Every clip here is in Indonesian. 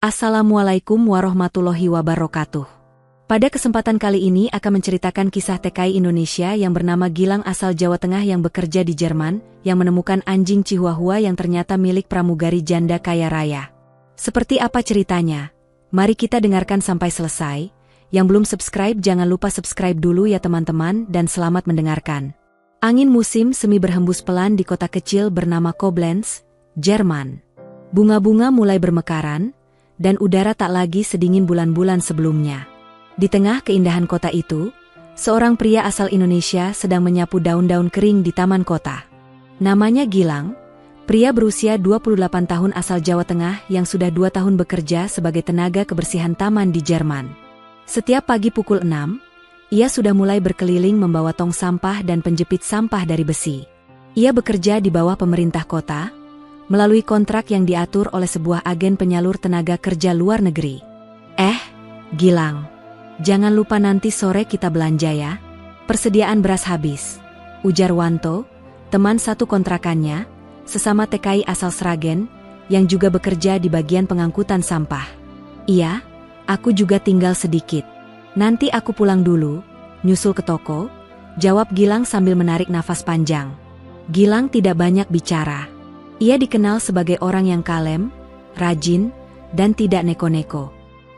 Assalamualaikum warahmatullahi wabarakatuh. Pada kesempatan kali ini akan menceritakan kisah TKI Indonesia yang bernama Gilang asal Jawa Tengah yang bekerja di Jerman, yang menemukan anjing Chihuahua yang ternyata milik pramugari janda kaya raya. Seperti apa ceritanya? Mari kita dengarkan sampai selesai. Yang belum subscribe jangan lupa subscribe dulu ya teman-teman dan selamat mendengarkan. Angin musim semi berhembus pelan di kota kecil bernama Koblenz, Jerman. Bunga-bunga mulai bermekaran, dan udara tak lagi sedingin bulan-bulan sebelumnya. Di tengah keindahan kota itu, seorang pria asal Indonesia sedang menyapu daun-daun kering di taman kota. Namanya Gilang, pria berusia 28 tahun asal Jawa Tengah yang sudah 2 tahun bekerja sebagai tenaga kebersihan taman di Jerman. Setiap pagi pukul 6, ia sudah mulai berkeliling membawa tong sampah dan penjepit sampah dari besi. Ia bekerja di bawah pemerintah kota, melalui kontrak yang diatur oleh sebuah agen penyalur tenaga kerja luar negeri. Gilang, jangan lupa nanti sore kita belanja ya. Persediaan beras habis, ujar Wanto, teman satu kontrakannya, sesama TKI asal Sragen, yang juga bekerja di bagian pengangkutan sampah. Iya, aku juga tinggal sedikit. Nanti aku pulang dulu, nyusul ke toko, jawab Gilang sambil menarik nafas panjang. Gilang tidak banyak bicara. Ia dikenal sebagai orang yang kalem, rajin, dan tidak neko-neko.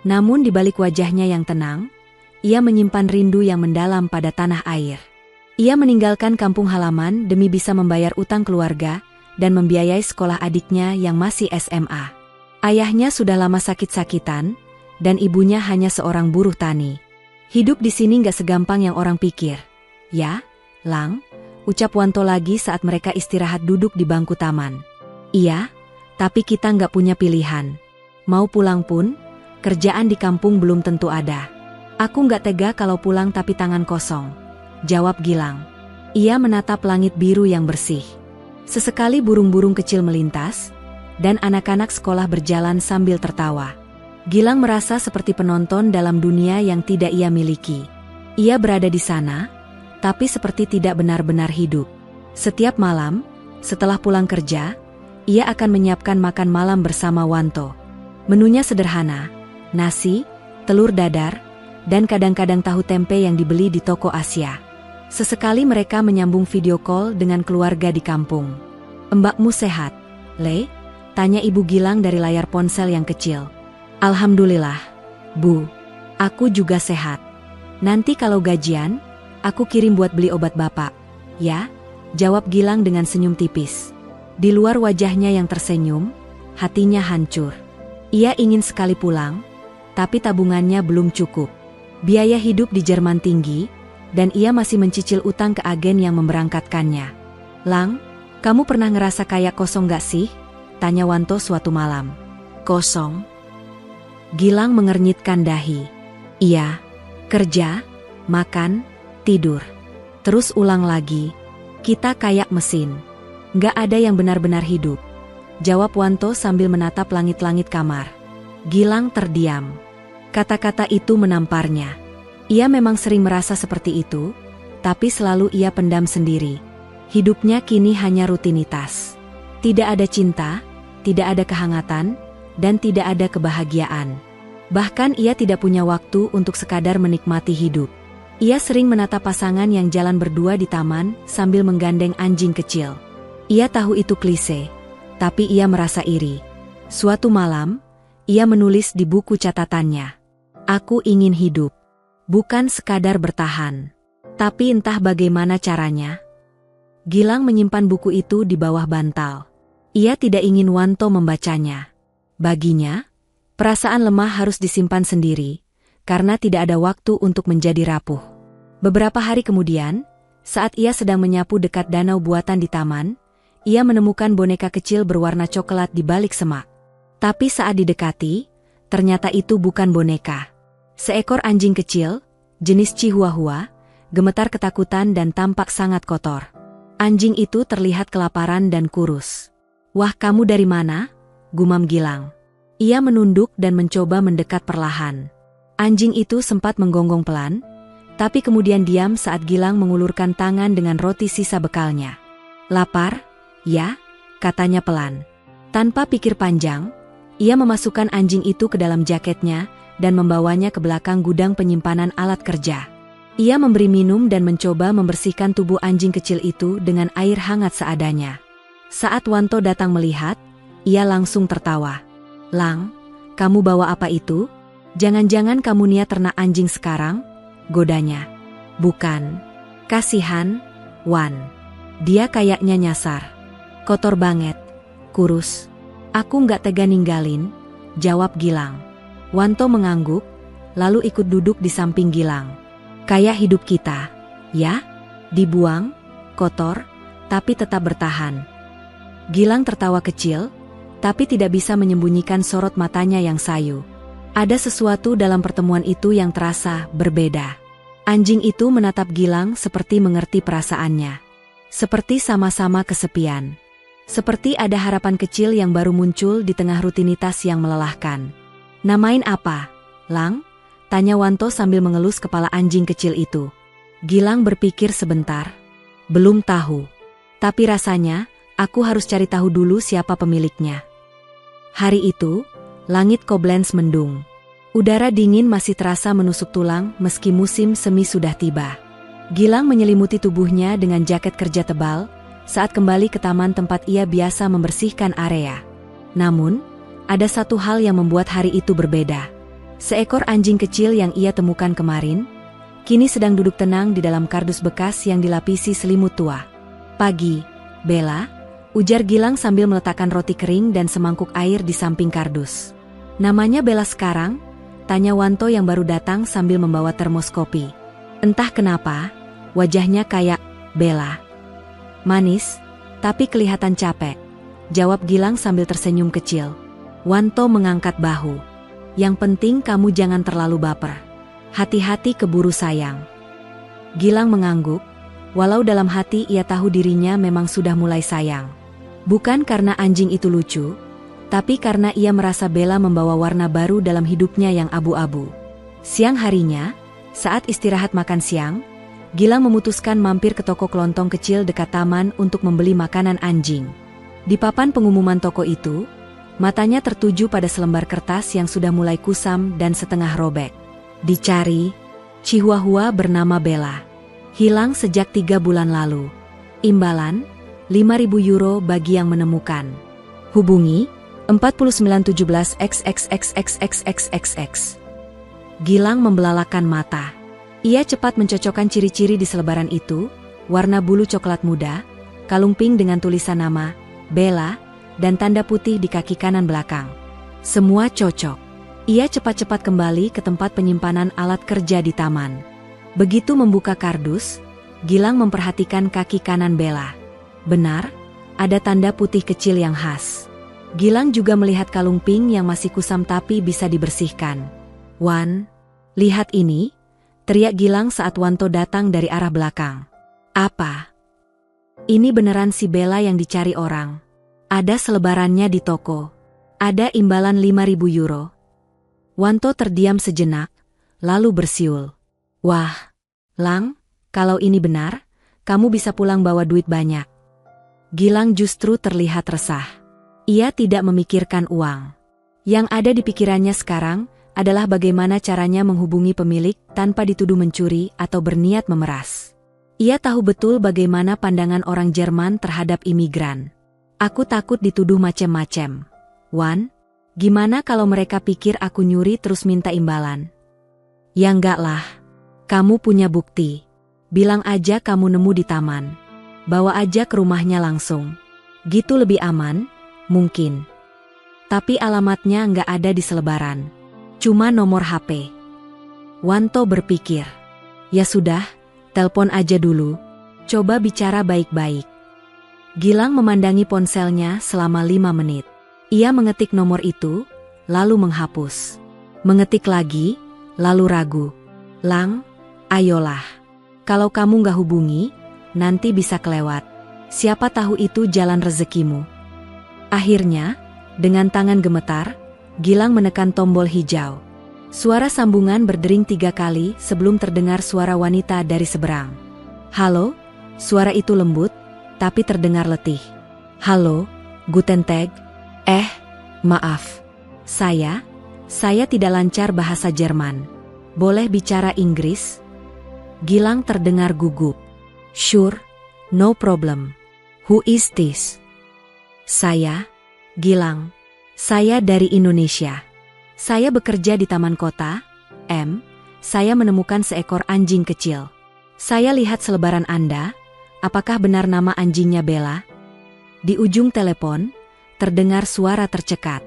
Namun di balik wajahnya yang tenang, ia menyimpan rindu yang mendalam pada tanah air. Ia meninggalkan kampung halaman demi bisa membayar utang keluarga dan membiayai sekolah adiknya yang masih SMA. Ayahnya sudah lama sakit-sakitan, dan ibunya hanya seorang buruh tani. Hidup di sini gak segampang yang orang pikir. Ya, Lang, ucap Wanto lagi saat mereka istirahat duduk di bangku taman. Iya, tapi kita nggak punya pilihan. Mau pulang pun, kerjaan di kampung belum tentu ada. Aku nggak tega kalau pulang tapi tangan kosong, jawab Gilang. Ia menatap langit biru yang bersih. Sesekali burung-burung kecil melintas, dan anak-anak sekolah berjalan sambil tertawa. Gilang merasa seperti penonton dalam dunia yang tidak ia miliki. Ia berada di sana, tapi seperti tidak benar-benar hidup. Setiap malam, setelah pulang kerja, ia akan menyiapkan makan malam bersama Wanto. Menunya sederhana, nasi, telur dadar, dan kadang-kadang tahu tempe yang dibeli di toko Asia. Sesekali mereka menyambung video call dengan keluarga di kampung. Mbakmu sehat, Le? Tanya ibu Gilang dari layar ponsel yang kecil. Alhamdulillah, Bu. Aku juga sehat. Nanti kalau gajian, aku kirim buat beli obat bapak. Ya, jawab Gilang dengan senyum tipis. Di luar wajahnya yang tersenyum, hatinya hancur. Ia ingin sekali pulang, tapi tabungannya belum cukup. Biaya hidup di Jerman tinggi, dan ia masih mencicil utang ke agen yang memberangkatkannya. Lang, kamu pernah ngerasa kayak kosong gak sih? Tanya Wanto suatu malam. Kosong? Gilang mengernyitkan dahi. Iya, kerja, makan, tidur. Terus ulang lagi, kita kayak mesin. Gak ada yang benar-benar hidup, jawab Wanto sambil menatap langit-langit kamar. Gilang terdiam. Kata-kata itu menamparnya. Ia memang sering merasa seperti itu, tapi selalu ia pendam sendiri. Hidupnya kini hanya rutinitas. Tidak ada cinta, tidak ada kehangatan, dan tidak ada kebahagiaan. Bahkan ia tidak punya waktu untuk sekadar menikmati hidup. Ia sering menatap pasangan yang jalan berdua di taman sambil menggandeng anjing kecil. Ia tahu itu klise, tapi ia merasa iri. Suatu malam, ia menulis di buku catatannya. Aku ingin hidup. Bukan sekadar bertahan. Tapi entah bagaimana caranya. Gilang menyimpan buku itu di bawah bantal. Ia tidak ingin Wanto membacanya. Baginya, perasaan lemah harus disimpan sendiri, karena tidak ada waktu untuk menjadi rapuh. Beberapa hari kemudian, saat ia sedang menyapu dekat danau buatan di taman, ia menemukan boneka kecil berwarna coklat di balik semak. Tapi saat didekati, ternyata itu bukan boneka. Seekor anjing kecil, jenis Chihuahua, gemetar ketakutan dan tampak sangat kotor. Anjing itu terlihat kelaparan dan kurus. Wah, kamu dari mana? Gumam Gilang. Ia menunduk dan mencoba mendekat perlahan. Anjing itu sempat menggonggong pelan, tapi kemudian diam saat Gilang mengulurkan tangan dengan roti sisa bekalnya. Lapar? Ya, katanya pelan. Tanpa pikir panjang, Ia memasukkan anjing itu ke dalam jaketnya dan membawanya ke belakang gudang penyimpanan alat kerja. Ia memberi minum dan mencoba membersihkan tubuh anjing kecil itu dengan air hangat seadanya. Saat Wanto datang melihat, ia langsung tertawa. "Lang, kamu bawa apa itu? Jangan-jangan kamu niat ternak anjing sekarang?" godanya. "Bukan. Kasihan, Wan. Dia kayaknya nyasar. Kotor banget, kurus. Aku nggak tega ninggalin," jawab Gilang. Wanto mengangguk, lalu ikut duduk di samping Gilang. "Kayak hidup kita, ya? Dibuang, kotor, tapi tetap bertahan." Gilang tertawa kecil, tapi tidak bisa menyembunyikan sorot matanya yang sayu. Ada sesuatu dalam pertemuan itu yang terasa berbeda. Anjing itu menatap Gilang seperti mengerti perasaannya. Seperti sama-sama kesepian. Seperti ada harapan kecil yang baru muncul di tengah rutinitas yang melelahkan. "Namain apa, Lang?" tanya Wanto sambil mengelus kepala anjing kecil itu. Gilang berpikir sebentar. "Belum tahu. Tapi rasanya, aku harus cari tahu dulu siapa pemiliknya." Hari itu, langit Koblenz mendung. Udara dingin masih terasa menusuk tulang meski musim semi sudah tiba. Gilang menyelimuti tubuhnya dengan jaket kerja tebal saat kembali ke taman tempat ia biasa membersihkan area. Namun, ada satu hal yang membuat hari itu berbeda. Seekor anjing kecil yang ia temukan kemarin, kini sedang duduk tenang di dalam kardus bekas yang dilapisi selimut tua. "Pagi, Bella," ujar Gilang sambil meletakkan roti kering dan semangkuk air di samping kardus. "Namanya Bella sekarang?" tanya Wanto yang baru datang sambil membawa termos kopi. Entah kenapa, wajahnya kayak Bella. "Manis, tapi kelihatan capek," jawab Gilang sambil tersenyum kecil. Wanto mengangkat bahu. "Yang penting kamu jangan terlalu baper. Hati-hati keburu sayang." Gilang mengangguk, walau dalam hati ia tahu dirinya memang sudah mulai sayang. Bukan karena anjing itu lucu, tapi karena ia merasa Bella membawa warna baru dalam hidupnya yang abu-abu. Siang harinya, saat istirahat makan siang, Gilang memutuskan mampir ke toko kelontong kecil dekat taman untuk membeli makanan anjing. Di papan pengumuman toko itu, matanya tertuju pada selembar kertas yang sudah mulai kusam dan setengah robek. Dicari, Chihuahua bernama Bella. Hilang sejak 3 bulan lalu. Imbalan, 5.000 euro bagi yang menemukan. Hubungi 4917 XXXXXXXX. Gilang membelalakan mata. Ia cepat mencocokkan ciri-ciri di selebaran itu, warna bulu coklat muda, kalung pink dengan tulisan nama, Bella, dan tanda putih di kaki kanan belakang. Semua cocok. Ia cepat-cepat kembali ke tempat penyimpanan alat kerja di taman. Begitu membuka kardus, Gilang memperhatikan kaki kanan Bella. Benar, ada tanda putih kecil yang khas. Gilang juga melihat kalung pink yang masih kusam tapi bisa dibersihkan. "Wan, lihat ini!" teriak Gilang saat Wanto datang dari arah belakang. "Apa? Ini beneran si Bella yang dicari orang? Ada selebarannya di toko. Ada imbalan 5.000 euro. Wanto terdiam sejenak, lalu bersiul. "Wah, Lang, kalau ini benar, kamu bisa pulang bawa duit banyak." Gilang justru terlihat resah. Ia tidak memikirkan uang. Yang ada di pikirannya sekarang adalah bagaimana caranya menghubungi pemilik tanpa dituduh mencuri atau berniat memeras. Ia tahu betul bagaimana pandangan orang Jerman terhadap imigran. "Aku takut dituduh macem-macem. Wan, gimana kalau mereka pikir aku nyuri terus minta imbalan?" "Ya enggak lah. Kamu punya bukti. Bilang aja kamu nemu di taman. Bawa aja ke rumahnya langsung. Gitu lebih aman, mungkin. Tapi alamatnya enggak ada di selebaran. Cuma nomor HP." Wanto berpikir. Ya sudah, telepon aja dulu. Coba bicara baik-baik. Gilang memandangi ponselnya selama 5 menit. Ia mengetik nomor itu, lalu menghapus. Mengetik lagi, lalu ragu. "Lang, ayolah. Kalau kamu nggak hubungi, nanti bisa kelewat. Siapa tahu itu jalan rezekimu." Akhirnya, dengan tangan gemetar, Gilang menekan tombol hijau. Suara sambungan berdering 3 kali sebelum terdengar suara wanita dari seberang. "Halo?" Suara itu lembut, tapi terdengar letih. "Halo, Guten Tag. Maaf. Saya tidak lancar bahasa Jerman. Boleh bicara Inggris? Gilang terdengar gugup. Sure, no problem. Who is this? Saya, Gilang. Saya dari Indonesia. Saya bekerja di taman kota. Saya menemukan seekor anjing kecil. Saya lihat selebaran Anda. Apakah benar nama anjingnya Bella? Di ujung telepon, terdengar suara tercekat.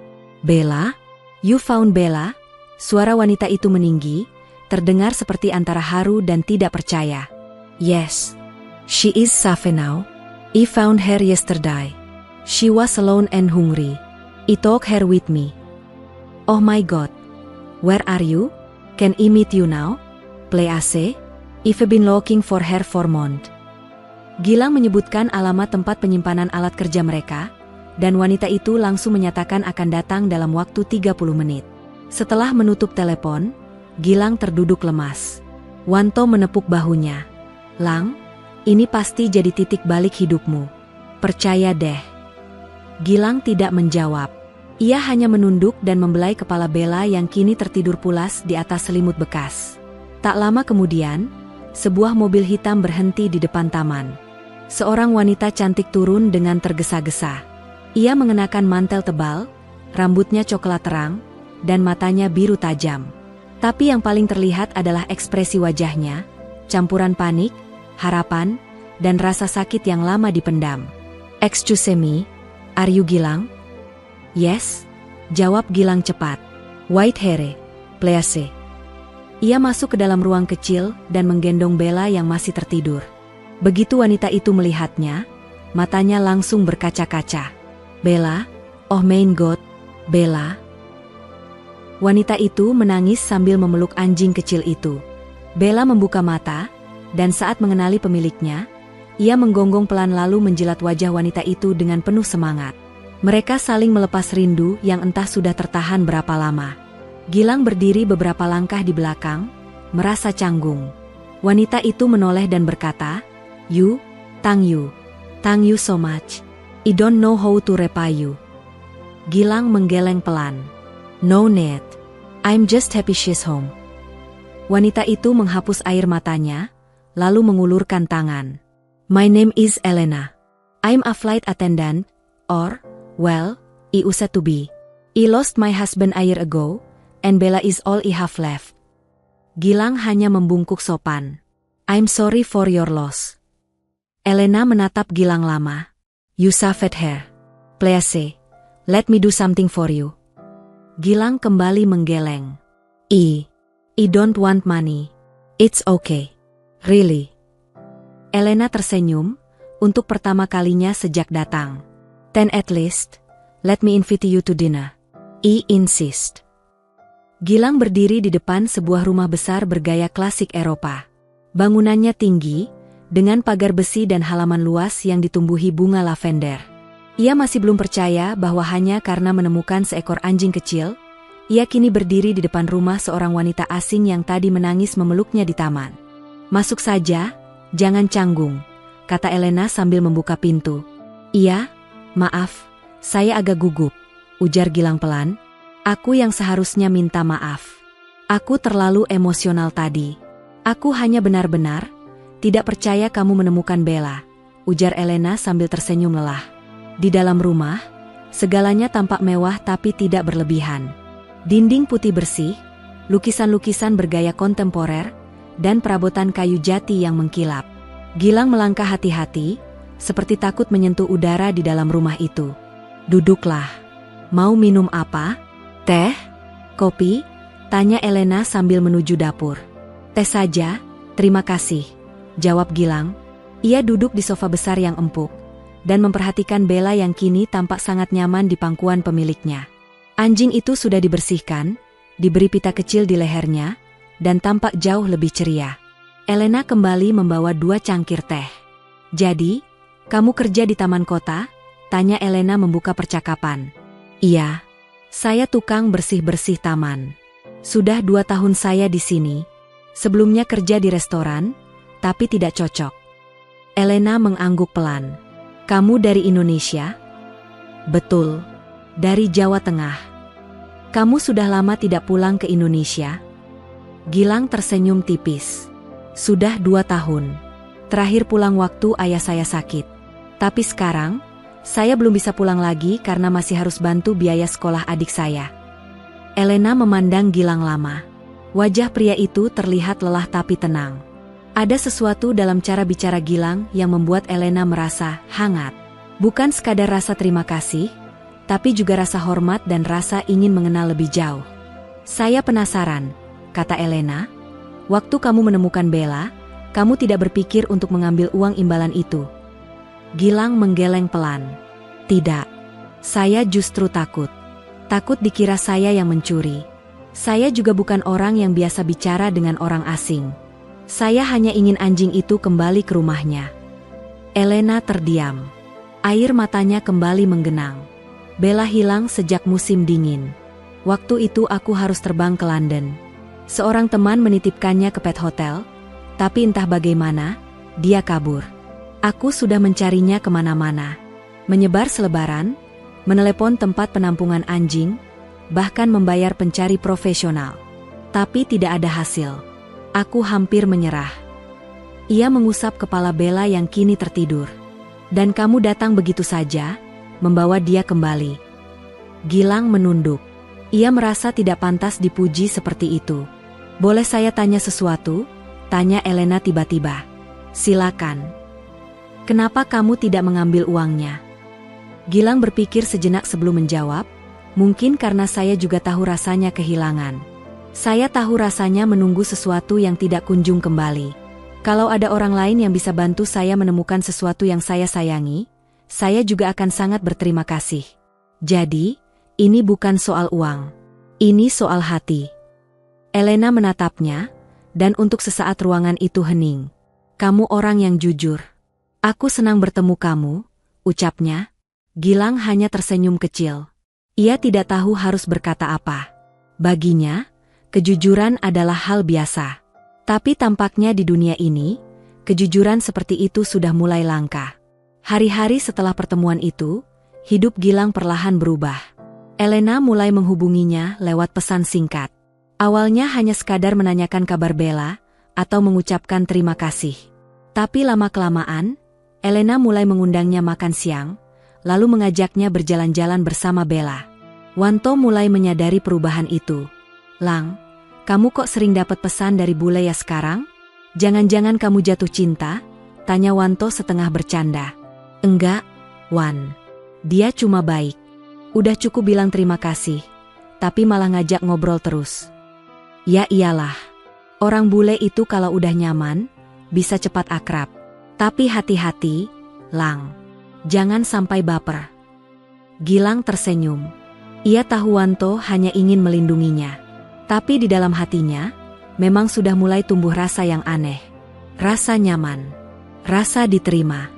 Bella? You found Bella? Suara wanita itu meninggi, terdengar seperti antara haru dan tidak percaya. Yes. She is safe now. I found her yesterday. She was alone and hungry. I took her with me. Oh my God. Where are you? Can I meet you now? Please? I've been looking for her for months. Gilang menyebutkan alamat tempat penyimpanan alat kerja mereka, dan wanita itu langsung menyatakan akan datang dalam waktu 30 menit. Setelah menutup telepon, Gilang terduduk lemas. Wanto menepuk bahunya. Lang, ini pasti jadi titik balik hidupmu. Percaya deh. Gilang tidak menjawab. Ia hanya menunduk dan membelai kepala Bella yang kini tertidur pulas di atas selimut bekas. Tak lama kemudian, sebuah mobil hitam berhenti di depan taman. Seorang wanita cantik turun dengan tergesa-gesa. Ia mengenakan mantel tebal, rambutnya coklat terang, dan matanya biru tajam. Tapi yang paling terlihat adalah ekspresi wajahnya, campuran panik, harapan, dan rasa sakit yang lama dipendam. Excuse me, are you Gilang? Yes, jawab Gilang cepat. White hair, please. Ia masuk ke dalam ruang kecil dan menggendong Bella yang masih tertidur. Begitu wanita itu melihatnya, matanya langsung berkaca-kaca. Bella, oh my God, Bella. Wanita itu menangis sambil memeluk anjing kecil itu. Bella membuka mata, dan saat mengenali pemiliknya, ia menggonggong pelan lalu menjilat wajah wanita itu dengan penuh semangat. Mereka saling melepas rindu yang entah sudah tertahan berapa lama. Gilang berdiri beberapa langkah di belakang, merasa canggung. Wanita itu menoleh dan berkata, Thank you so much. I don't know how to repay you. Gilang menggeleng pelan. No need. I'm just happy she's home. Wanita itu menghapus air matanya, lalu mengulurkan tangan. My name is Elena. I'm a flight attendant, well, I used to be. I lost my husband a year ago, and Bella is all I have left. Gilang hanya membungkuk sopan. I'm sorry for your loss. Elena menatap Gilang lama. You saved her. Please, let me do something for you. Gilang kembali menggeleng. I don't want money. It's okay. Really. Elena tersenyum, untuk pertama kalinya sejak datang. Then at least, let me invite you to dinner. I insist. Gilang berdiri di depan sebuah rumah besar bergaya klasik Eropa. Bangunannya tinggi, dengan pagar besi dan halaman luas yang ditumbuhi bunga lavender. Ia masih belum percaya bahwa hanya karena menemukan seekor anjing kecil, ia kini berdiri di depan rumah seorang wanita asing yang tadi menangis memeluknya di taman. Masuk saja, jangan canggung, kata Elena sambil membuka pintu. Iya, maaf, saya agak gugup, ujar Gilang pelan. Aku yang seharusnya minta maaf. Aku terlalu emosional tadi. Aku hanya benar-benar tidak percaya kamu menemukan Bella, ujar Elena sambil tersenyum lelah. Di dalam rumah, segalanya tampak mewah tapi tidak berlebihan. Dinding putih bersih, lukisan-lukisan bergaya kontemporer, dan perabotan kayu jati yang mengkilap. Gilang melangkah hati-hati, seperti takut menyentuh udara di dalam rumah itu. Duduklah. Mau minum apa? Teh? Kopi? Tanya Elena sambil menuju dapur. Teh saja, terima kasih, jawab Gilang. Ia duduk di sofa besar yang empuk, dan memperhatikan Bella yang kini tampak sangat nyaman di pangkuan pemiliknya. Anjing itu sudah dibersihkan, diberi pita kecil di lehernya, dan tampak jauh lebih ceria. Elena kembali membawa 2 cangkir teh. Jadi, kamu kerja di taman kota? Tanya Elena membuka percakapan. Iya, saya tukang bersih-bersih taman. Sudah 2 tahun saya di sini. Sebelumnya kerja di restoran, tapi tidak cocok. Elena mengangguk pelan. Kamu dari Indonesia? Betul, dari Jawa Tengah. Kamu sudah lama tidak pulang ke Indonesia? Gilang tersenyum tipis. Sudah 2 tahun. Terakhir pulang waktu ayah saya sakit. Tapi sekarang, saya belum bisa pulang lagi karena masih harus bantu biaya sekolah adik saya. Elena memandang Gilang lama. Wajah pria itu terlihat lelah tapi tenang. Ada sesuatu dalam cara bicara Gilang yang membuat Elena merasa hangat. Bukan sekadar rasa terima kasih, tapi juga rasa hormat dan rasa ingin mengenal lebih jauh. Saya penasaran, kata Elena. Waktu kamu menemukan Bella, kamu tidak berpikir untuk mengambil uang imbalan itu. Gilang menggeleng pelan. Tidak. Saya justru takut. Takut dikira saya yang mencuri. Saya juga bukan orang yang biasa bicara dengan orang asing. Saya hanya ingin anjing itu kembali ke rumahnya. Elena terdiam. Air matanya kembali menggenang. Bella hilang sejak musim dingin. Waktu itu aku harus terbang ke London. Seorang teman menitipkannya ke pet hotel, tapi entah bagaimana, dia kabur. Aku sudah mencarinya kemana-mana. Menyebar selebaran, menelepon tempat penampungan anjing, bahkan membayar pencari profesional. Tapi tidak ada hasil. Aku hampir menyerah. Ia mengusap kepala Bella yang kini tertidur. Dan kamu datang begitu saja, membawa dia kembali. Gilang menunduk. Ia merasa tidak pantas dipuji seperti itu. Boleh saya tanya sesuatu? Tanya Elena tiba-tiba. Silakan. Kenapa kamu tidak mengambil uangnya? Gilang berpikir sejenak sebelum menjawab. Mungkin karena saya juga tahu rasanya kehilangan. Saya tahu rasanya menunggu sesuatu yang tidak kunjung kembali. Kalau ada orang lain yang bisa bantu saya menemukan sesuatu yang saya sayangi, saya juga akan sangat berterima kasih. Jadi, ini bukan soal uang. Ini soal hati. Elena menatapnya, dan untuk sesaat ruangan itu hening. Kamu orang yang jujur. Aku senang bertemu kamu, ucapnya. Gilang hanya tersenyum kecil. Ia tidak tahu harus berkata apa. Baginya, kejujuran adalah hal biasa. Tapi tampaknya di dunia ini, kejujuran seperti itu sudah mulai langka. Hari-hari setelah pertemuan itu, hidup Gilang perlahan berubah. Elena mulai menghubunginya lewat pesan singkat. Awalnya hanya sekadar menanyakan kabar Bella, atau mengucapkan terima kasih. Tapi lama-kelamaan, Elena mulai mengundangnya makan siang, lalu mengajaknya berjalan-jalan bersama Bella. Wanto mulai menyadari perubahan itu. Lang, kamu kok sering dapat pesan dari bule ya sekarang? Jangan-jangan kamu jatuh cinta? Tanya Wanto setengah bercanda. Enggak, Wan. Dia cuma baik. Udah cukup bilang terima kasih, tapi malah ngajak ngobrol terus. Ya iyalah. Orang bule itu kalau udah nyaman, bisa cepat akrab. Tapi hati-hati, Lang. Jangan sampai baper. Gilang tersenyum. Ia tahu Wanto hanya ingin melindunginya. Tapi di dalam hatinya, memang sudah mulai tumbuh rasa yang aneh. Rasa nyaman. Rasa diterima.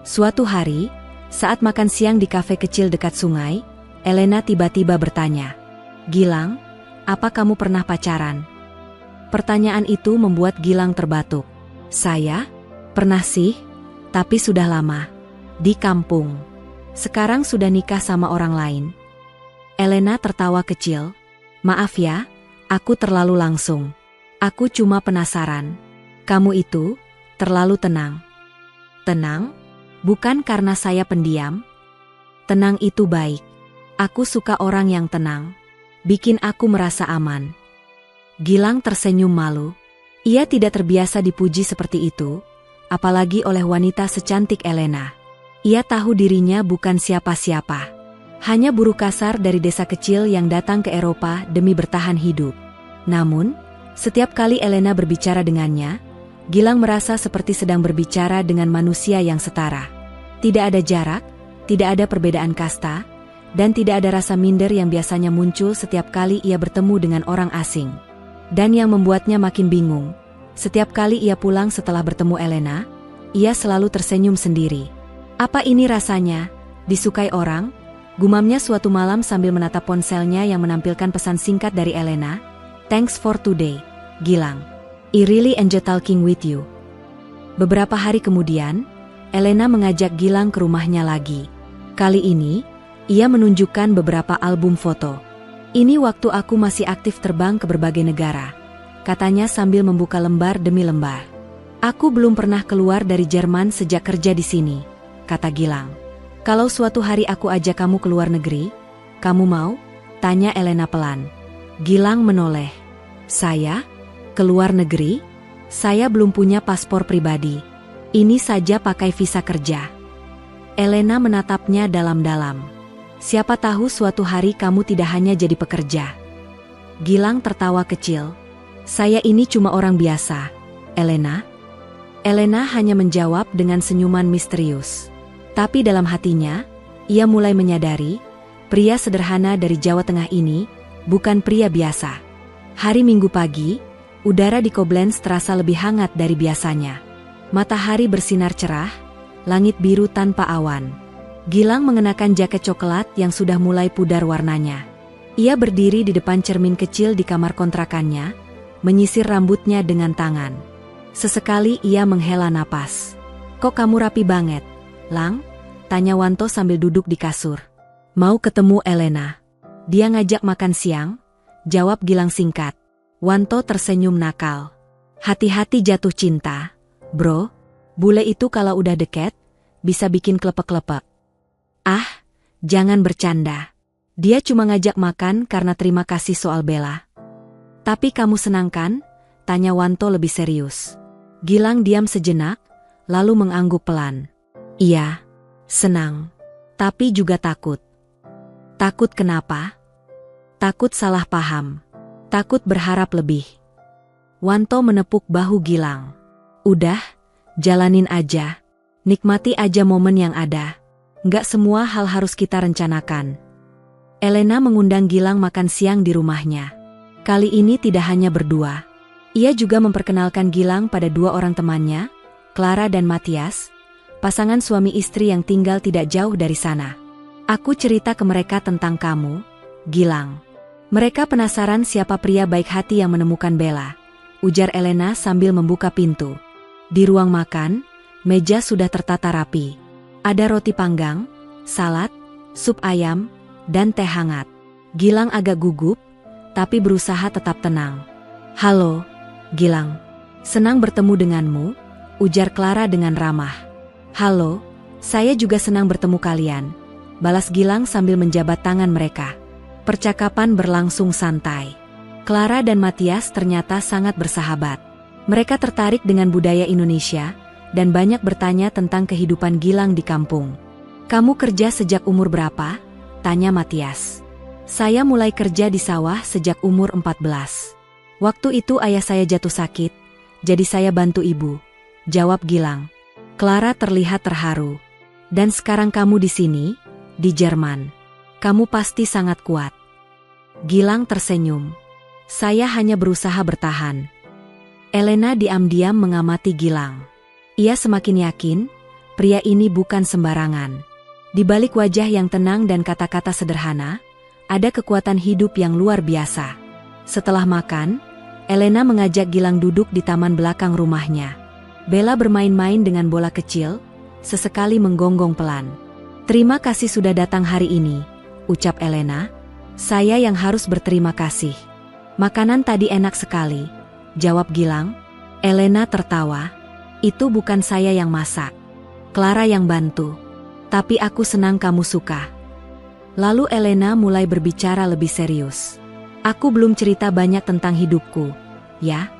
Suatu hari, saat makan siang di kafe kecil dekat sungai, Elena tiba-tiba bertanya, Gilang, apa kamu pernah pacaran? Pertanyaan itu membuat Gilang terbatuk. Saya? Pernah sih, tapi sudah lama. Di kampung. Sekarang sudah nikah sama orang lain. Elena tertawa kecil. Maaf ya, aku terlalu langsung. Aku cuma penasaran. Kamu itu terlalu tenang. Tenang? Bukan karena saya pendiam. Tenang itu baik. Aku suka orang yang tenang. Bikin aku merasa aman. Gilang tersenyum malu. Ia tidak terbiasa dipuji seperti itu, apalagi oleh wanita secantik Elena. Ia tahu dirinya bukan siapa-siapa. Hanya buruh kasar dari desa kecil yang datang ke Eropa demi bertahan hidup. Namun, setiap kali Elena berbicara dengannya, Gilang merasa seperti sedang berbicara dengan manusia yang setara. Tidak ada jarak, tidak ada perbedaan kasta, dan tidak ada rasa minder yang biasanya muncul setiap kali ia bertemu dengan orang asing. Dan yang membuatnya makin bingung, setiap kali ia pulang setelah bertemu Elena, ia selalu tersenyum sendiri. Apa ini rasanya? Disukai orang? Gumamnya suatu malam sambil menatap ponselnya yang menampilkan pesan singkat dari Elena. Thanks for today, Gilang. I really enjoy talking with you. Beberapa hari kemudian, Elena mengajak Gilang ke rumahnya lagi. Kali ini, ia menunjukkan beberapa album foto. Ini waktu aku masih aktif terbang ke berbagai negara, katanya sambil membuka lembar demi lembar. Aku belum pernah keluar dari Jerman sejak kerja di sini, kata Gilang. Kalau suatu hari aku ajak kamu ke luar negeri, kamu mau? Tanya Elena pelan. Gilang menoleh. Saya? Ke luar negeri? Saya belum punya paspor pribadi. Ini saja pakai visa kerja. Elena menatapnya dalam-dalam. Siapa tahu suatu hari kamu tidak hanya jadi pekerja. Gilang tertawa kecil. Saya ini cuma orang biasa, Elena. Elena hanya menjawab dengan senyuman misterius. Tapi dalam hatinya, ia mulai menyadari, pria sederhana dari Jawa Tengah ini bukan pria biasa. Hari Minggu pagi, udara di Koblenz terasa lebih hangat dari biasanya. Matahari bersinar cerah, langit biru tanpa awan. Gilang mengenakan jaket coklat yang sudah mulai pudar warnanya. Ia berdiri di depan cermin kecil di kamar kontrakannya, menyisir rambutnya dengan tangan. Sesekali ia menghela napas. Kok kamu rapi banget, Lang? Tanya Wanto sambil duduk di kasur. Mau ketemu Elena. Dia ngajak makan siang, jawab Gilang singkat. Wanto tersenyum nakal. Hati-hati jatuh cinta, bro. Bule itu kalau udah deket, bisa bikin klepek-klepek. Ah, jangan bercanda. Dia cuma ngajak makan karena terima kasih soal Bella. Tapi kamu senang kan? Tanya Wanto lebih serius. Gilang diam sejenak, lalu mengangguk pelan. Iya, senang. Tapi juga takut. Takut kenapa? Takut salah paham. Takut berharap lebih. Wanto menepuk bahu Gilang. Udah, jalanin aja. Nikmati aja momen yang ada. Nggak semua hal harus kita rencanakan. Elena mengundang Gilang makan siang di rumahnya. Kali ini tidak hanya berdua. Ia juga memperkenalkan Gilang pada dua orang temannya, Clara dan Matias, pasangan suami istri yang tinggal tidak jauh dari sana. Aku cerita ke mereka tentang kamu, Gilang. Mereka penasaran siapa pria baik hati yang menemukan Bella, ujar Elena sambil membuka pintu. Di ruang makan, meja sudah tertata rapi. Ada roti panggang, salad, sup ayam, dan teh hangat. Gilang agak gugup, tapi berusaha tetap tenang. Halo, Gilang. Senang bertemu denganmu, ujar Clara dengan ramah. Halo, saya juga senang bertemu kalian, balas Gilang sambil menjabat tangan mereka. Percakapan berlangsung santai. Clara dan Matias ternyata sangat bersahabat. Mereka tertarik dengan budaya Indonesia, dan banyak bertanya tentang kehidupan Gilang di kampung. Kamu kerja sejak umur berapa? Tanya Matias. Saya mulai kerja di sawah sejak umur 14. Waktu itu ayah saya jatuh sakit, jadi saya bantu ibu, jawab Gilang. Clara terlihat terharu. Dan sekarang kamu di sini, di Jerman. Kamu pasti sangat kuat. Gilang tersenyum. Saya hanya berusaha bertahan. Elena diam-diam mengamati Gilang. Ia semakin yakin, pria ini bukan sembarangan. Di balik wajah yang tenang dan kata-kata sederhana, ada kekuatan hidup yang luar biasa. Setelah makan, Elena mengajak Gilang duduk di taman belakang rumahnya. Bella bermain-main dengan bola kecil, sesekali menggonggong pelan. Terima kasih sudah datang hari ini, ucap Elena. Saya yang harus berterima kasih. Makanan tadi enak sekali, jawab Gilang. Elena tertawa. Itu bukan saya yang masak. Clara yang bantu. Tapi aku senang kamu suka. Lalu Elena mulai berbicara lebih serius. Aku belum cerita banyak tentang hidupku, ya?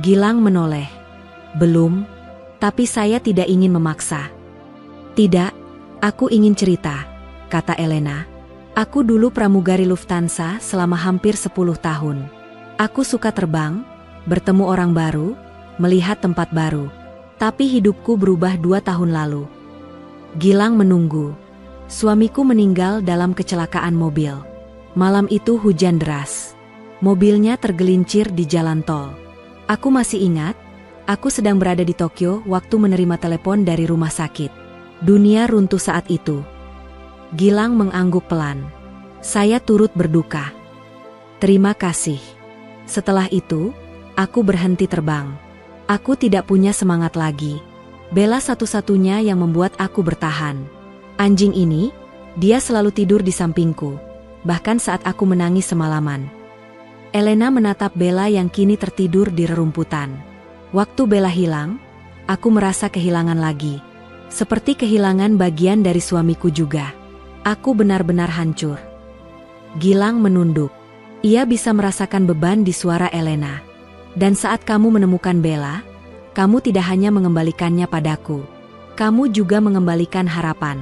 Gilang menoleh. Belum, tapi saya tidak ingin memaksa. Tidak, aku ingin cerita, kata Elena. Aku dulu pramugari Lufthansa selama hampir 10 tahun. Aku suka terbang, bertemu orang baru, melihat tempat baru. Tapi hidupku berubah 2 tahun lalu. Gilang menunggu. Suamiku meninggal dalam kecelakaan mobil. Malam itu hujan deras. Mobilnya tergelincir di jalan tol. Aku masih ingat, aku sedang berada di Tokyo waktu menerima telepon dari rumah sakit. Dunia runtuh saat itu. Gilang mengangguk pelan. Saya turut berduka. Terima kasih. Setelah itu, aku berhenti terbang. Aku tidak punya semangat lagi. Bella satu-satunya yang membuat aku bertahan. Anjing ini, dia selalu tidur di sampingku. bahkan saat aku menangis semalaman. Elena menatap Bella yang kini tertidur di rerumputan. Waktu Bella hilang, aku merasa kehilangan lagi. Seperti kehilangan bagian dari suamiku juga. Aku benar-benar hancur. Gilang menunduk. Ia bisa merasakan beban di suara Elena. Dan saat kamu menemukan Bella, kamu tidak hanya mengembalikannya padaku. Kamu juga mengembalikan harapan.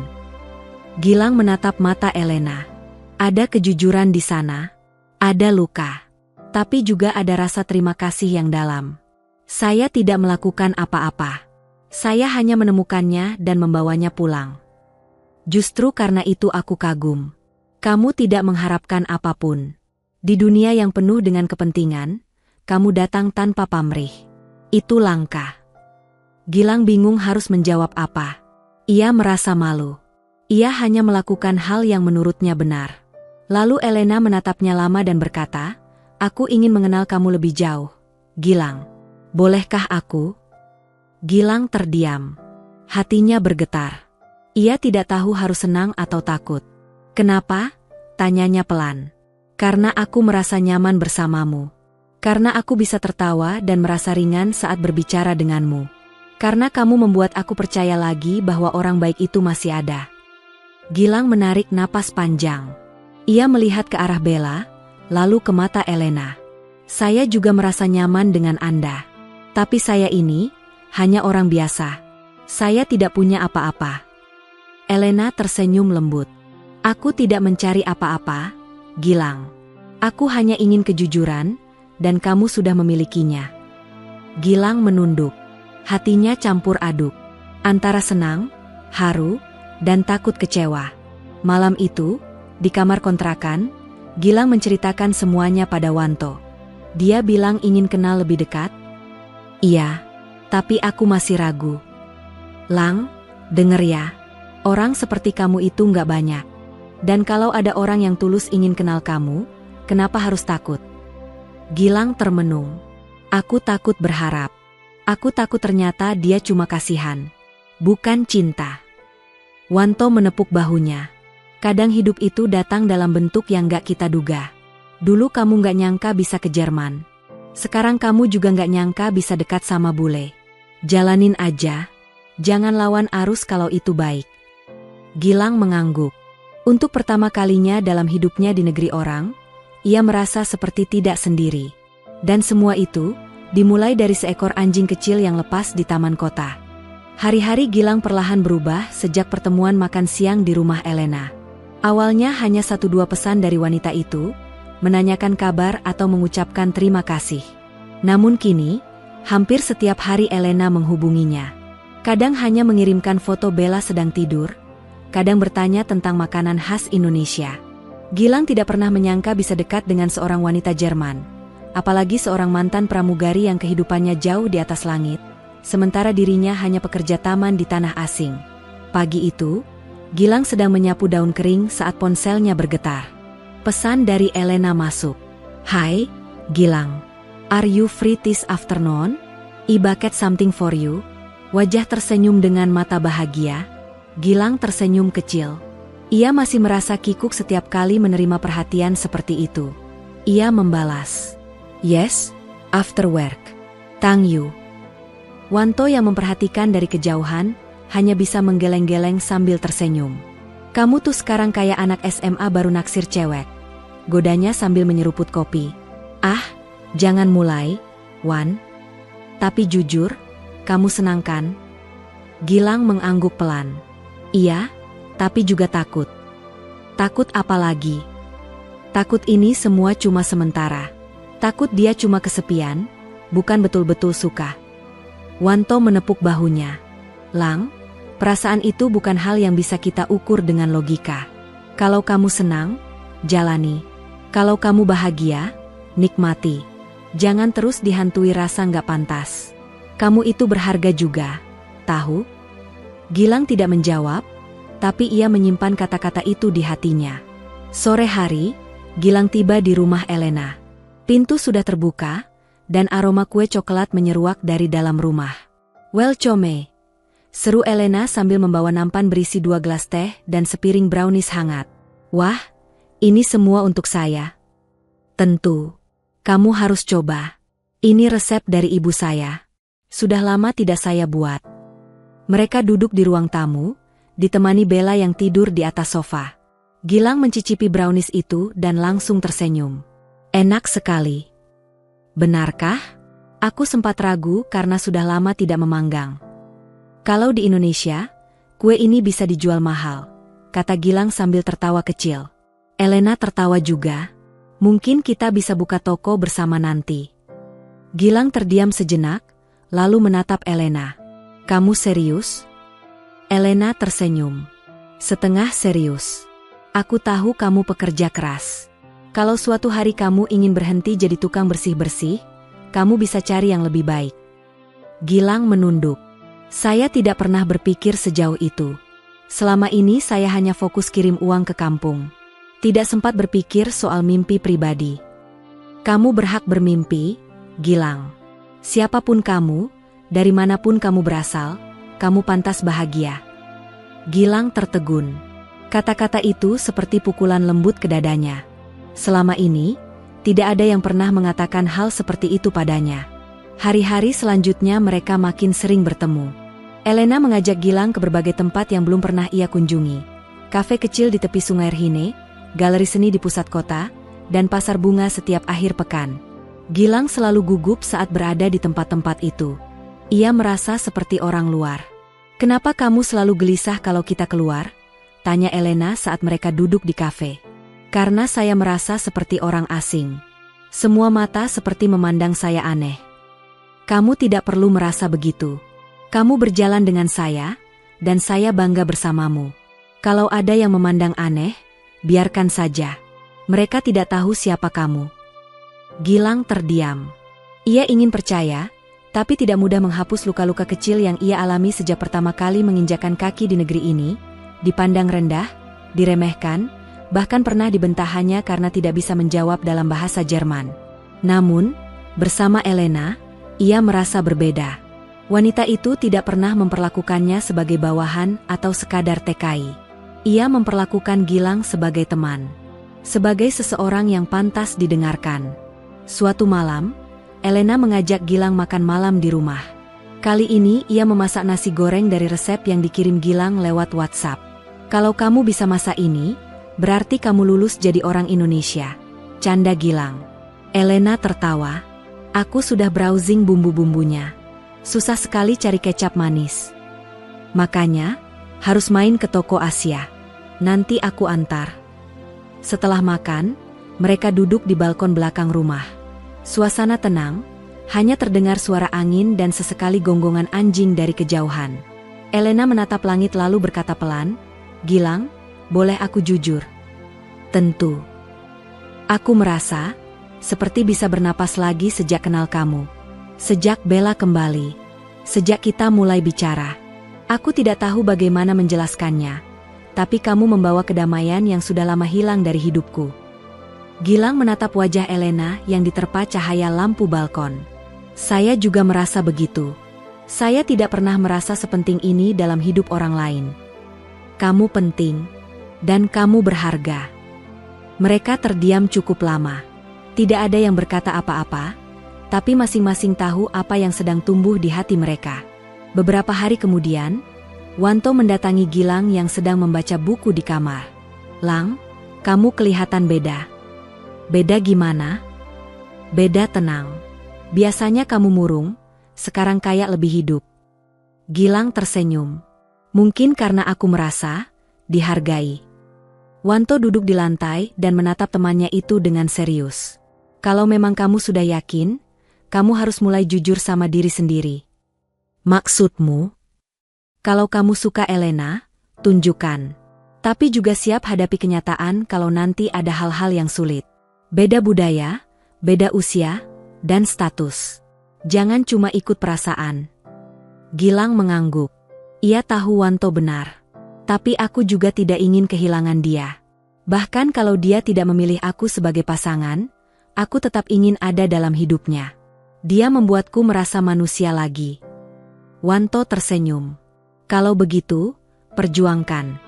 Gilang menatap mata Elena. Ada kejujuran di sana. Ada luka. Tapi juga ada rasa terima kasih yang dalam. Saya tidak melakukan apa-apa. Saya hanya menemukannya dan membawanya pulang. Justru karena itu aku kagum. Kamu tidak mengharapkan apapun. Di dunia yang penuh dengan kepentingan, kamu datang tanpa pamrih. Itu langka. Gilang bingung harus menjawab apa. Ia merasa malu. Ia hanya melakukan hal yang menurutnya benar. Lalu Elena menatapnya lama dan berkata, "Aku ingin mengenal kamu lebih jauh, Gilang. Bolehkah aku?" Gilang terdiam. Hatinya bergetar. Ia tidak tahu harus senang atau takut. "Kenapa?" tanyanya pelan. "Karena aku merasa nyaman bersamamu. Karena aku bisa tertawa dan merasa ringan saat berbicara denganmu. Karena kamu membuat aku percaya lagi bahwa orang baik itu masih ada." Gilang menarik napas panjang. Ia melihat ke arah Bella, lalu ke mata Elena. "Saya juga merasa nyaman dengan Anda. Tapi saya ini hanya orang biasa. Saya tidak punya apa-apa." Elena tersenyum lembut. "Aku tidak mencari apa-apa, Gilang. Aku hanya ingin kejujuran, dan kamu sudah memilikinya." Gilang menunduk. Hatinya campur aduk. Antara senang, haru, dan takut kecewa. Malam itu, di kamar kontrakan, Gilang menceritakan semuanya pada Wanto. Dia bilang ingin kenal lebih dekat. "Iya, tapi aku masih ragu." "Lang, denger ya. Orang seperti kamu itu nggak banyak. Dan kalau ada orang yang tulus ingin kenal kamu, kenapa harus takut?" Gilang termenung. "Aku takut berharap. Aku takut ternyata dia cuma kasihan. Bukan cinta." Wanto menepuk bahunya. "Kadang hidup itu datang dalam bentuk yang gak kita duga. Dulu kamu gak nyangka bisa ke Jerman. Sekarang kamu juga gak nyangka bisa dekat sama bule. Jalanin aja. Jangan lawan arus kalau itu baik." Gilang mengangguk. Untuk pertama kalinya dalam hidupnya di negeri orang, ia merasa seperti tidak sendiri. Dan semua itu dimulai dari seekor anjing kecil yang lepas di taman kota. Hari-hari Gilang perlahan berubah sejak pertemuan makan siang di rumah Elena. Awalnya hanya 1-2 pesan dari wanita itu, menanyakan kabar atau mengucapkan terima kasih. Namun kini, hampir setiap hari Elena menghubunginya. Kadang hanya mengirimkan foto Bella sedang tidur, kadang bertanya tentang makanan khas Indonesia. Gilang tidak pernah menyangka bisa dekat dengan seorang wanita Jerman, apalagi seorang mantan pramugari yang kehidupannya jauh di atas langit, sementara dirinya hanya pekerja taman di tanah asing. Pagi itu, Gilang sedang menyapu daun kering saat ponselnya bergetar. Pesan dari Elena masuk. "Hai, Gilang. Are you free this afternoon? I bucket something for you." Wajah tersenyum dengan mata bahagia. Gilang tersenyum kecil. Ia masih merasa kikuk setiap kali menerima perhatian seperti itu. Ia membalas, "Yes, after work. Thank you." Wanto yang memperhatikan dari kejauhan hanya bisa menggeleng-geleng sambil tersenyum. "Kamu tuh sekarang kayak anak SMA baru naksir cewek," godanya sambil menyeruput kopi. "Ah, jangan mulai, Wan. Tapi jujur, kamu senang kan?" Gilang mengangguk pelan. "Iya, tapi juga takut." "Takut apa lagi?" "Takut ini semua cuma sementara. Takut dia cuma kesepian, bukan betul-betul suka." Wanto menepuk bahunya. "Lang, perasaan itu bukan hal yang bisa kita ukur dengan logika. Kalau kamu senang, jalani. Kalau kamu bahagia, nikmati. Jangan terus dihantui rasa nggak pantas. Kamu itu berharga juga, tahu?" Gilang tidak menjawab, tapi ia menyimpan kata-kata itu di hatinya. Sore hari, Gilang tiba di rumah Elena. Pintu sudah terbuka, dan aroma kue coklat menyeruak dari dalam rumah. "Welcome," seru Elena sambil membawa nampan berisi 2 gelas teh dan sepiring brownies hangat. "Wah, Ini semua untuk saya. Tentu. Kamu harus coba. Ini resep dari ibu saya. Sudah lama tidak saya buat. Mereka duduk di ruang tamu, ditemani Bella yang tidur di atas sofa. Gilang mencicipi brownies itu dan langsung tersenyum. Enak sekali. Benarkah? Aku sempat ragu karena sudah lama tidak memanggang. Kalau di Indonesia, kue ini bisa dijual mahal, kata Gilang sambil tertawa kecil. Elena tertawa juga. Mungkin kita bisa buka toko bersama nanti. Gilang terdiam sejenak, lalu menatap Elena. Kamu serius? Elena tersenyum. Setengah serius. Aku tahu kamu pekerja keras. Kalau suatu hari kamu ingin berhenti jadi tukang bersih-bersih, kamu bisa cari yang lebih baik. Gilang menunduk. Saya tidak pernah berpikir sejauh itu. Selama ini saya hanya fokus kirim uang ke kampung. Tidak sempat berpikir soal mimpi pribadi. Kamu berhak bermimpi, Gilang. Siapapun kamu, dari manapun kamu berasal, kamu pantas bahagia. Gilang tertegun. Kata-kata itu seperti pukulan lembut ke dadanya. Selama ini, tidak ada yang pernah mengatakan hal seperti itu padanya. Hari-hari selanjutnya mereka makin sering bertemu. Elena mengajak Gilang ke berbagai tempat yang belum pernah ia kunjungi. Kafe kecil di tepi Sungai Erhine, galeri seni di pusat kota, dan pasar bunga setiap akhir pekan. Gilang selalu gugup saat berada di tempat-tempat itu. Ia merasa seperti orang luar. Kenapa kamu selalu gelisah kalau kita keluar? Tanya Elena saat mereka duduk di kafe. Karena saya merasa seperti orang asing. Semua mata seperti memandang saya aneh. Kamu tidak perlu merasa begitu. Kamu berjalan dengan saya, dan saya bangga bersamamu. Kalau ada yang memandang aneh, biarkan saja. Mereka tidak tahu siapa kamu. Gilang terdiam. Ia ingin percaya, tapi tidak mudah menghapus luka-luka kecil yang ia alami sejak pertama kali menginjakan kaki di negeri ini, dipandang rendah, diremehkan, bahkan pernah dibentak hanya karena tidak bisa menjawab dalam bahasa Jerman. Namun, bersama Elena, ia merasa berbeda. Wanita itu tidak pernah memperlakukannya sebagai bawahan atau sekadar TKI. Ia memperlakukan Gilang sebagai teman. Sebagai seseorang yang pantas didengarkan. Suatu malam, Elena mengajak Gilang makan malam di rumah. Kali ini ia memasak nasi goreng dari resep yang dikirim Gilang lewat WhatsApp. Kalau kamu bisa masak ini, berarti kamu lulus jadi orang Indonesia. Canda Gilang. Elena tertawa. Aku sudah browsing bumbu-bumbunya. Susah sekali cari kecap manis. Makanya, harus main ke toko Asia. Nanti aku antar. Setelah makan, mereka duduk di balkon belakang rumah. Suasana tenang, hanya terdengar suara angin dan sesekali gonggongan anjing dari kejauhan. Elena menatap langit lalu berkata pelan, Gilang, boleh aku jujur? Tentu. Aku merasa seperti bisa bernapas lagi sejak kenal kamu. Sejak Bella kembali. Sejak kita mulai bicara. Aku tidak tahu bagaimana menjelaskannya. Tapi kamu membawa kedamaian yang sudah lama hilang dari hidupku. Gilang menatap wajah Elena yang diterpa cahaya lampu balkon. Saya juga merasa begitu. Saya tidak pernah merasa sepenting ini dalam hidup orang lain. Kamu penting. Dan kamu berharga. Mereka terdiam cukup lama. Tidak ada yang berkata apa-apa. Tapi masing-masing tahu apa yang sedang tumbuh di hati mereka. Beberapa hari kemudian, Wanto mendatangi Gilang yang sedang membaca buku di kamar. Lang, kamu kelihatan beda. Beda gimana? Beda tenang. Biasanya kamu murung, sekarang kayak lebih hidup. Gilang tersenyum. Mungkin karena aku merasa dihargai. Wanto duduk di lantai dan menatap temannya itu dengan serius. Kalau memang kamu sudah yakin, kamu harus mulai jujur sama diri sendiri. Maksudmu? Kalau kamu suka Elena, tunjukkan. Tapi juga siap hadapi kenyataan kalau nanti ada hal-hal yang sulit. Beda budaya, beda usia, dan status. Jangan cuma ikut perasaan. Gilang mengangguk. Ia tahu Wanto benar. Tapi aku juga tidak ingin kehilangan dia. Bahkan kalau dia tidak memilih aku sebagai pasangan, aku tetap ingin ada dalam hidupnya. Dia membuatku merasa manusia lagi. Wanto tersenyum. Kalau begitu, perjuangkan.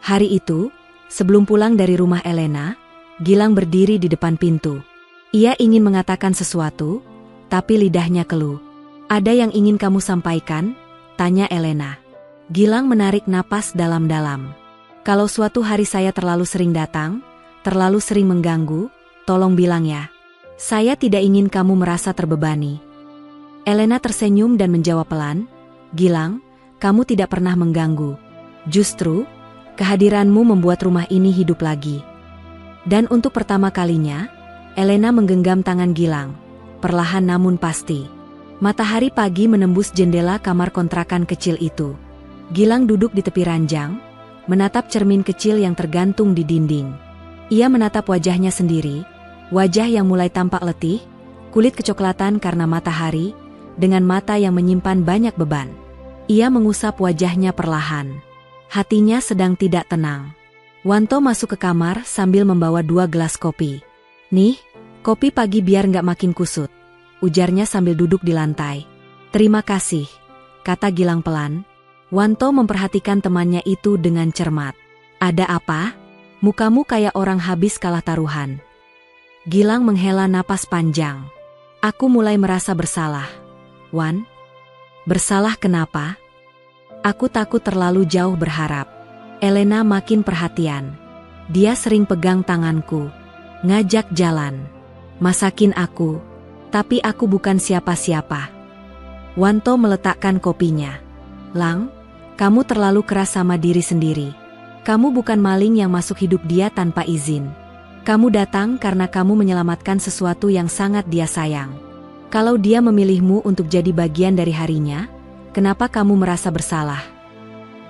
Hari itu, Sebelum pulang dari rumah Elena, Gilang berdiri di depan pintu. Ia ingin mengatakan sesuatu, tapi lidahnya keluh. "Ada yang ingin kamu sampaikan?" tanya Elena. Gilang menarik napas dalam-dalam. "Kalau suatu hari saya terlalu sering datang, terlalu sering mengganggu, tolong bilang ya. Saya tidak ingin kamu merasa terbebani." Elena tersenyum dan menjawab pelan, "Gilang, kamu tidak pernah mengganggu. Justru, kehadiranmu membuat rumah ini hidup lagi." Dan untuk pertama kalinya, Elena menggenggam tangan Gilang, perlahan namun pasti. Matahari pagi menembus jendela kamar kontrakan kecil itu. Gilang duduk di tepi ranjang, menatap cermin kecil yang tergantung di dinding. Ia menatap wajahnya sendiri, wajah yang mulai tampak letih, kulit kecoklatan karena matahari, dengan mata yang menyimpan banyak beban. Ia mengusap wajahnya perlahan. Hatinya sedang tidak tenang. Wanto masuk ke kamar sambil membawa 2 gelas kopi. "Nih, kopi pagi biar nggak makin kusut," ujarnya sambil duduk di lantai. "Terima kasih," kata Gilang pelan. Wanto memperhatikan temannya itu dengan cermat. "Ada apa? Mukamu kayak orang habis kalah taruhan." Gilang menghela napas panjang. "Aku mulai merasa bersalah, Wan." "Bersalah kenapa?" "Aku takut terlalu jauh berharap." Elena makin perhatian. Dia sering pegang tanganku, ngajak jalan, masakin aku, tapi aku bukan siapa-siapa. Wanto meletakkan kopinya. "Lang, kamu terlalu keras sama diri sendiri. Kamu bukan maling yang masuk hidup dia tanpa izin. Kamu datang karena kamu menyelamatkan sesuatu yang sangat dia sayang. Kalau dia memilihmu untuk jadi bagian dari harinya, kenapa kamu merasa bersalah?"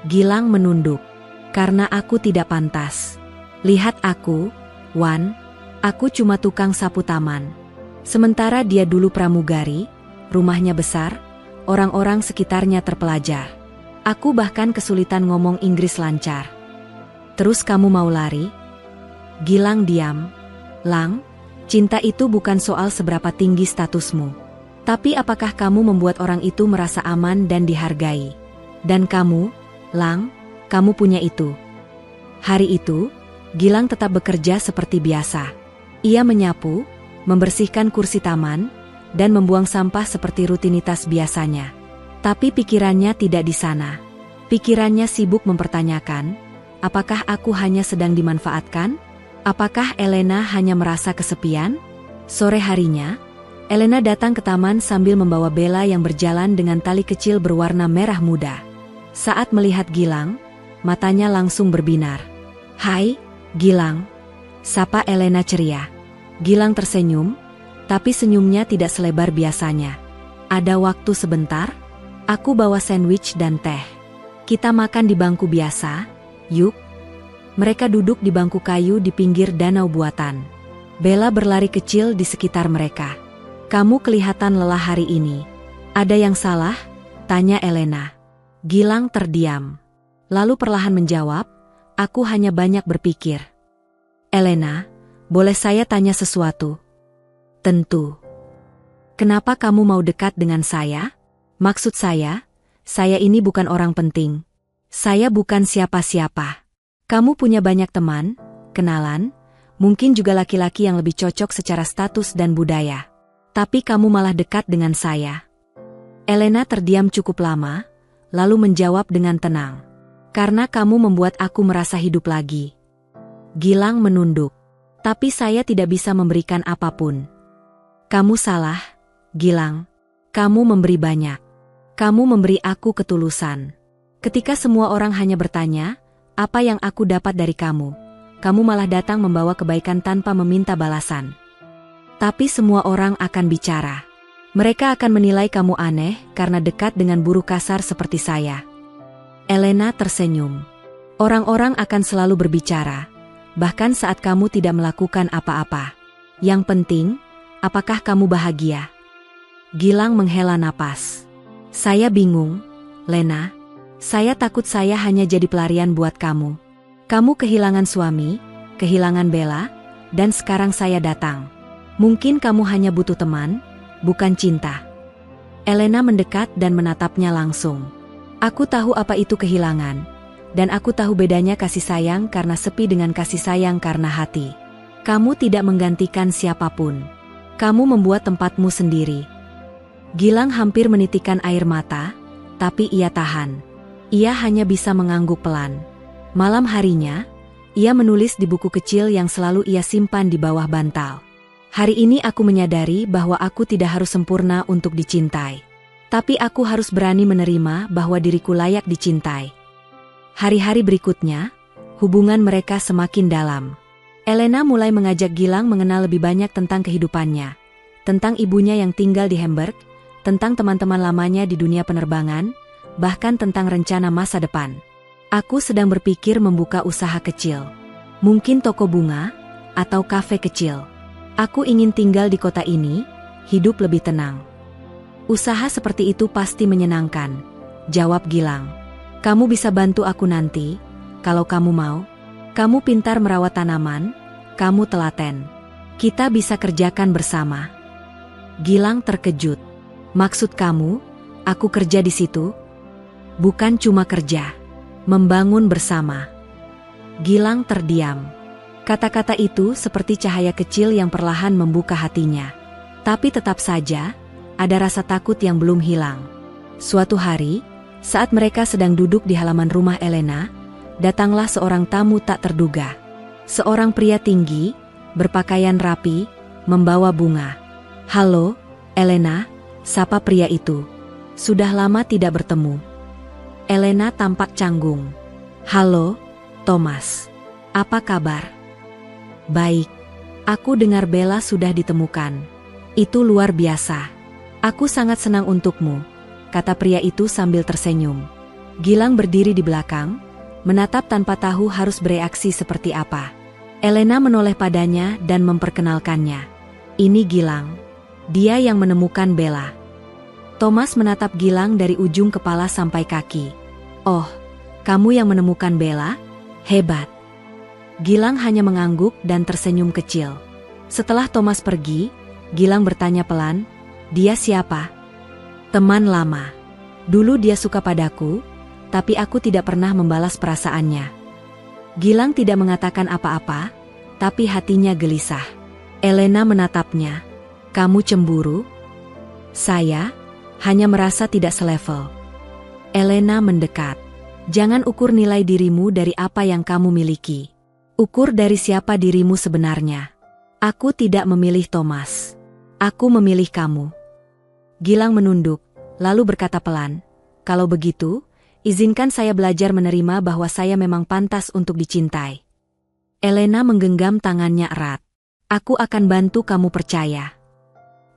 Gilang menunduk. "Karena aku tidak pantas. Lihat aku, Wan, aku cuma tukang sapu taman. Sementara dia dulu pramugari, rumahnya besar, orang-orang sekitarnya terpelajar. Aku bahkan kesulitan ngomong Inggris lancar. Terus kamu mau lari?" Gilang diam. "Lang, cinta itu bukan soal seberapa tinggi statusmu. Tapi apakah kamu membuat orang itu merasa aman dan dihargai? Dan kamu, Lang, kamu punya itu." Hari itu, Gilang tetap bekerja seperti biasa. Ia menyapu, membersihkan kursi taman, dan membuang sampah seperti rutinitas biasanya. Tapi pikirannya tidak di sana. Pikirannya sibuk mempertanyakan, apakah aku hanya sedang dimanfaatkan? Apakah Elena hanya merasa kesepian? Sore harinya, Elena datang ke taman sambil membawa Bella yang berjalan dengan tali kecil berwarna merah muda. Saat melihat Gilang, matanya langsung berbinar. "Hai, Gilang," sapa Elena ceria. Gilang tersenyum, tapi senyumnya tidak selebar biasanya. "Ada waktu sebentar? Aku bawa sandwich dan teh. Kita makan di bangku biasa, yuk." Mereka duduk di bangku kayu di pinggir danau buatan. Bella berlari kecil di sekitar mereka. "Kamu kelihatan lelah hari ini. Ada yang salah?" tanya Elena. Gilang terdiam. Lalu perlahan menjawab, "Aku hanya banyak berpikir." "Elena, boleh saya tanya sesuatu?" "Tentu." "Kenapa kamu mau dekat dengan saya? Maksud saya ini bukan orang penting. Saya bukan siapa-siapa. Kamu punya banyak teman, kenalan, mungkin juga laki-laki yang lebih cocok secara status dan budaya. Tapi kamu malah dekat dengan saya." Elena terdiam cukup lama, lalu menjawab dengan tenang. "Karena kamu membuat aku merasa hidup lagi." Gilang menunduk. "Tapi saya tidak bisa memberikan apapun." "Kamu salah, Gilang. Kamu memberi banyak. Kamu memberi aku ketulusan. Ketika semua orang hanya bertanya, apa yang aku dapat dari kamu? Kamu malah datang membawa kebaikan tanpa meminta balasan. Tapi semua orang akan bicara. Mereka akan menilai kamu aneh karena dekat dengan buruh kasar seperti saya." Elena tersenyum. "Orang-orang akan selalu berbicara, bahkan saat kamu tidak melakukan apa-apa. Yang penting, apakah kamu bahagia?" Gilang menghela napas. "Saya bingung, Lena. Saya takut saya hanya jadi pelarian buat kamu. Kamu kehilangan suami, kehilangan Bella, dan sekarang saya datang. Mungkin kamu hanya butuh teman, bukan cinta." Elena mendekat dan menatapnya langsung. "Aku tahu apa itu kehilangan. Dan aku tahu bedanya kasih sayang karena sepi dengan kasih sayang karena hati. Kamu tidak menggantikan siapapun. Kamu membuat tempatmu sendiri. Gilang hampir menitikkan air mata, tapi ia tahan. Ia hanya bisa mengangguk pelan. Malam harinya, ia menulis di buku kecil yang selalu ia simpan di bawah bantal. Hari ini aku menyadari bahwa aku tidak harus sempurna untuk dicintai. Tapi aku harus berani menerima bahwa diriku layak dicintai. Hari-hari berikutnya, hubungan mereka semakin dalam. Elena mulai mengajak Gilang mengenal lebih banyak tentang kehidupannya. Tentang ibunya yang tinggal di Hamburg, tentang teman-teman lamanya di dunia penerbangan, bahkan tentang rencana masa depan. Aku sedang berpikir membuka usaha kecil. Mungkin toko bunga, atau kafe kecil. Aku ingin tinggal di kota ini, hidup lebih tenang. Usaha seperti itu pasti menyenangkan, jawab Gilang. Kamu bisa bantu aku nanti, kalau kamu mau. Kamu pintar merawat tanaman, kamu telaten. Kita bisa kerjakan bersama. Gilang terkejut. Maksud kamu, aku kerja di situ? Bukan cuma kerja, membangun bersama. Gilang terdiam. Kata-kata itu seperti cahaya kecil yang perlahan membuka hatinya. Tapi tetap saja, ada rasa takut yang belum hilang. Suatu hari, saat mereka sedang duduk di halaman rumah Elena, datanglah seorang tamu tak terduga. Seorang pria tinggi, berpakaian rapi, membawa bunga. "Halo, Elena," sapa pria itu. "Sudah lama tidak bertemu." Elena tampak canggung. "Halo, Thomas. Apa kabar?" "Baik. Aku dengar Bella sudah ditemukan. Itu luar biasa. Aku sangat senang untukmu," kata pria itu sambil tersenyum. Gilang berdiri di belakang, menatap tanpa tahu harus bereaksi seperti apa. Elena menoleh padanya dan memperkenalkannya. "Ini Gilang. Dia yang menemukan Bella." Thomas menatap Gilang dari ujung kepala sampai kaki. "Oh, kamu yang menemukan Bella? Hebat." Gilang hanya mengangguk dan tersenyum kecil. Setelah Thomas pergi, Gilang bertanya pelan, "Dia siapa?" "Teman lama. Dulu dia suka padaku, tapi aku tidak pernah membalas perasaannya." Gilang tidak mengatakan apa-apa, tapi hatinya gelisah. Elena menatapnya. "Kamu cemburu?" "Saya hanya merasa tidak selevel." Elena mendekat. "Jangan ukur nilai dirimu dari apa yang kamu miliki. Ukur dari siapa dirimu sebenarnya." "Aku tidak memilih Thomas. Aku memilih kamu." Gilang menunduk, lalu berkata pelan, "Kalau begitu, izinkan saya belajar menerima bahwa saya memang pantas untuk dicintai." Elena menggenggam tangannya erat. "Aku akan bantu kamu percaya."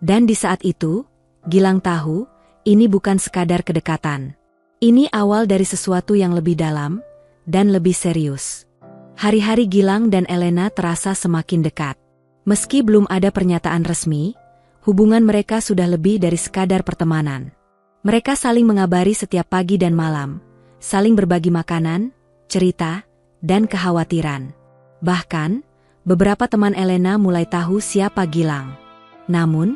Dan di saat itu, Gilang tahu, ini bukan sekadar kedekatan. Ini awal dari sesuatu yang lebih dalam, dan lebih serius. Hari-hari Gilang dan Elena terasa semakin dekat. Meski belum ada pernyataan resmi, hubungan mereka sudah lebih dari sekadar pertemanan. Mereka saling mengabari setiap pagi dan malam, saling berbagi makanan, cerita, dan kekhawatiran. Bahkan, beberapa teman Elena mulai tahu siapa Gilang. Namun,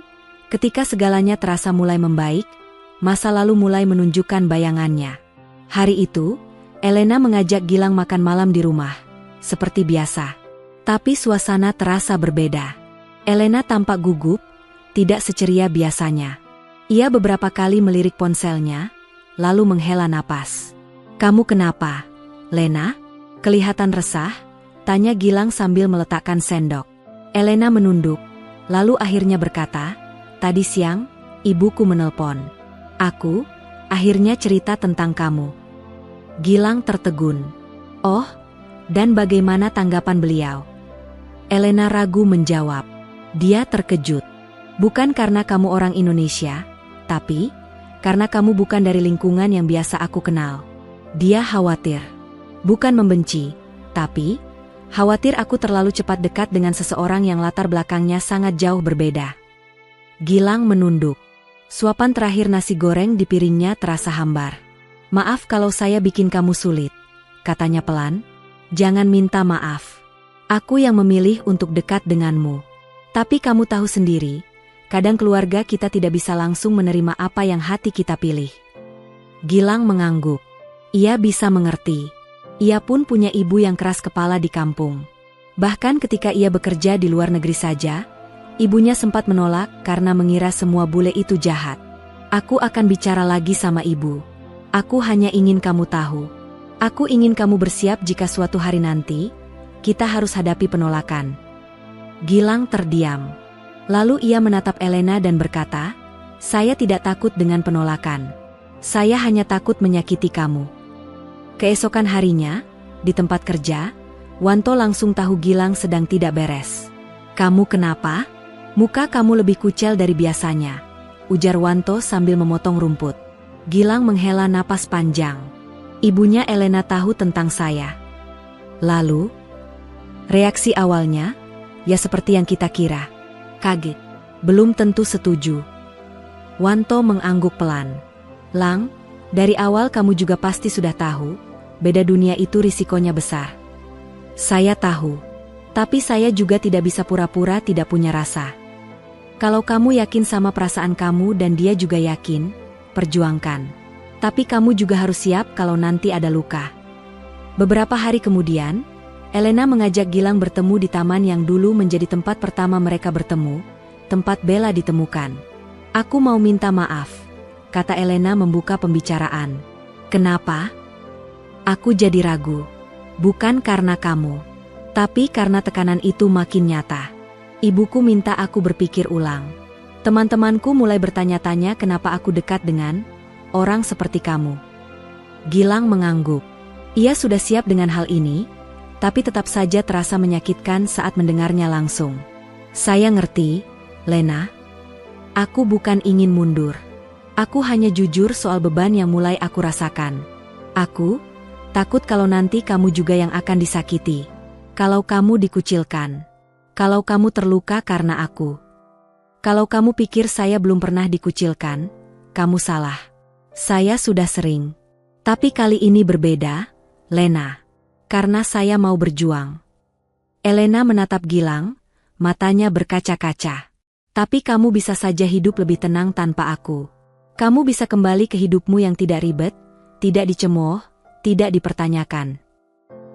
ketika segalanya terasa mulai membaik, masa lalu mulai menunjukkan bayangannya. Hari itu, Elena mengajak Gilang makan malam di rumah. Seperti biasa. Tapi suasana terasa berbeda. Elena tampak gugup, tidak seceria biasanya. Ia beberapa kali melirik ponselnya, lalu menghela napas. "Kamu kenapa, Lena? Kelihatan resah?" tanya Gilang sambil meletakkan sendok. Elena menunduk, lalu akhirnya berkata, "Tadi siang, ibuku menelpon. Aku, akhirnya cerita tentang kamu." Gilang tertegun. "Oh, dan bagaimana tanggapan beliau?" Elena ragu menjawab. Dia terkejut. "Bukan karena kamu orang Indonesia, tapi karena kamu bukan dari lingkungan yang biasa aku kenal." Dia khawatir. Bukan membenci, tapi khawatir aku terlalu cepat dekat dengan seseorang yang latar belakangnya sangat jauh berbeda. Gilang menunduk. Suapan terakhir nasi goreng di piringnya terasa hambar. "Maaf kalau saya bikin kamu sulit," katanya pelan. "Jangan minta maaf. Aku yang memilih untuk dekat denganmu. Tapi kamu tahu sendiri, kadang keluarga kita tidak bisa langsung menerima apa yang hati kita pilih." Gilang mengangguk. Ia bisa mengerti. Ia pun punya ibu yang keras kepala di kampung. Bahkan ketika ia bekerja di luar negeri saja, ibunya sempat menolak karena mengira semua bule itu jahat. Aku akan bicara lagi sama ibu. Aku hanya ingin kamu tahu. Aku ingin kamu bersiap jika suatu hari nanti, kita harus hadapi penolakan. Gilang terdiam. Lalu ia menatap Elena dan berkata, saya tidak takut dengan penolakan. Saya hanya takut menyakiti kamu. Keesokan harinya, di tempat kerja, Wanto langsung tahu Gilang sedang tidak beres. Kamu kenapa? Muka kamu lebih kucel dari biasanya, ujar Wanto sambil memotong rumput. Gilang menghela napas panjang. Ibunya Elena tahu tentang saya. Lalu, reaksi awalnya, ya seperti yang kita kira. Kaget. Belum tentu setuju. Wanto mengangguk pelan. Lang, dari awal kamu juga pasti sudah tahu, beda dunia itu risikonya besar. Saya tahu. Tapi saya juga tidak bisa pura-pura tidak punya rasa. Kalau kamu yakin sama perasaan kamu dan dia juga yakin, perjuangkan. Tapi kamu juga harus siap kalau nanti ada luka. Beberapa hari kemudian, Elena mengajak Gilang bertemu di taman yang dulu menjadi tempat pertama mereka bertemu, tempat Bella ditemukan. Aku mau minta maaf, kata Elena membuka pembicaraan. Kenapa? Aku jadi ragu. Bukan karena kamu, tapi karena tekanan itu makin nyata. Ibuku minta aku berpikir ulang. Teman-temanku mulai bertanya-tanya kenapa aku dekat dengan orang seperti kamu. Gilang mengangguk. Ia sudah siap dengan hal ini, tapi tetap saja terasa menyakitkan saat mendengarnya langsung. Saya ngerti, Lena. Aku bukan ingin mundur. Aku hanya jujur soal beban yang mulai aku rasakan. Aku takut kalau nanti kamu juga yang akan disakiti. Kalau kamu dikucilkan. Kalau kamu terluka karena aku. Kalau kamu pikir saya belum pernah dikucilkan, kamu salah. Saya sudah sering. Tapi kali ini berbeda, Lena. Karena saya mau berjuang. Elena menatap Gilang, matanya berkaca-kaca. Tapi kamu bisa saja hidup lebih tenang tanpa aku. Kamu bisa kembali ke hidupmu yang tidak ribet, tidak dicemooh, tidak dipertanyakan.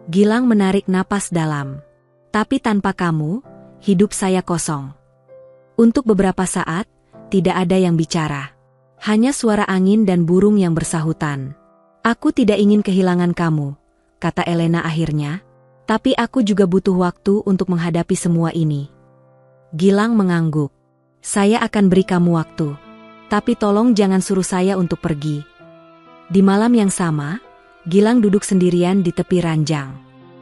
Gilang menarik napas dalam. Tapi tanpa kamu, hidup saya kosong. Untuk beberapa saat, tidak ada yang bicara. Hanya suara angin dan burung yang bersahutan. Aku tidak ingin kehilangan kamu, kata Elena akhirnya. Tapi aku juga butuh waktu untuk menghadapi semua ini. Gilang mengangguk. Saya akan beri kamu waktu. Tapi tolong jangan suruh saya untuk pergi. Di malam yang sama, Gilang duduk sendirian di tepi ranjang.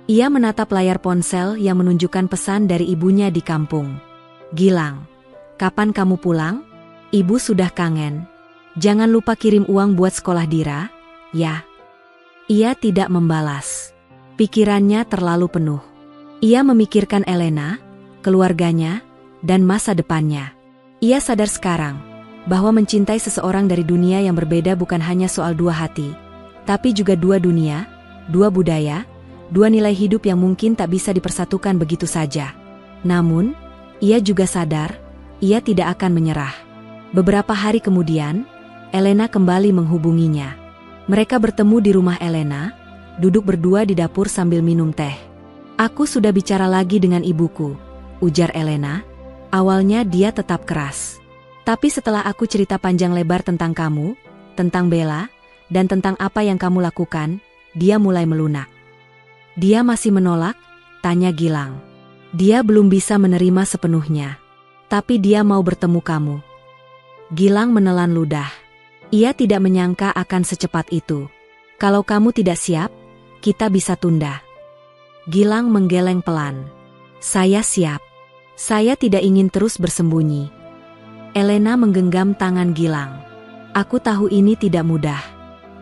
Ia menatap layar ponsel yang menunjukkan pesan dari ibunya di kampung. Gilang, kapan kamu pulang? Ibu sudah kangen. Jangan lupa kirim uang buat sekolah Dira, ya. Ia tidak membalas. Pikirannya terlalu penuh. Ia memikirkan Elena, keluarganya, dan masa depannya. Ia sadar sekarang bahwa mencintai seseorang dari dunia yang berbeda bukan hanya soal dua hati, tapi juga dua dunia, dua budaya, dua nilai hidup yang mungkin tak bisa dipersatukan begitu saja. Namun, ia juga sadar, ia tidak akan menyerah. Beberapa hari kemudian, Elena kembali menghubunginya. Mereka bertemu di rumah Elena, duduk berdua di dapur sambil minum teh. Aku sudah bicara lagi dengan ibuku, ujar Elena. Awalnya dia tetap keras. Tapi setelah aku cerita panjang lebar tentang kamu, tentang Bella, dan tentang apa yang kamu lakukan, dia mulai melunak. Dia masih menolak? Tanya Gilang. Dia belum bisa menerima sepenuhnya. Tapi dia mau bertemu kamu. Gilang menelan ludah. Ia tidak menyangka akan secepat itu. Kalau kamu tidak siap, kita bisa tunda. Gilang menggeleng pelan. Saya siap. Saya tidak ingin terus bersembunyi. Elena menggenggam tangan Gilang. Aku tahu ini tidak mudah.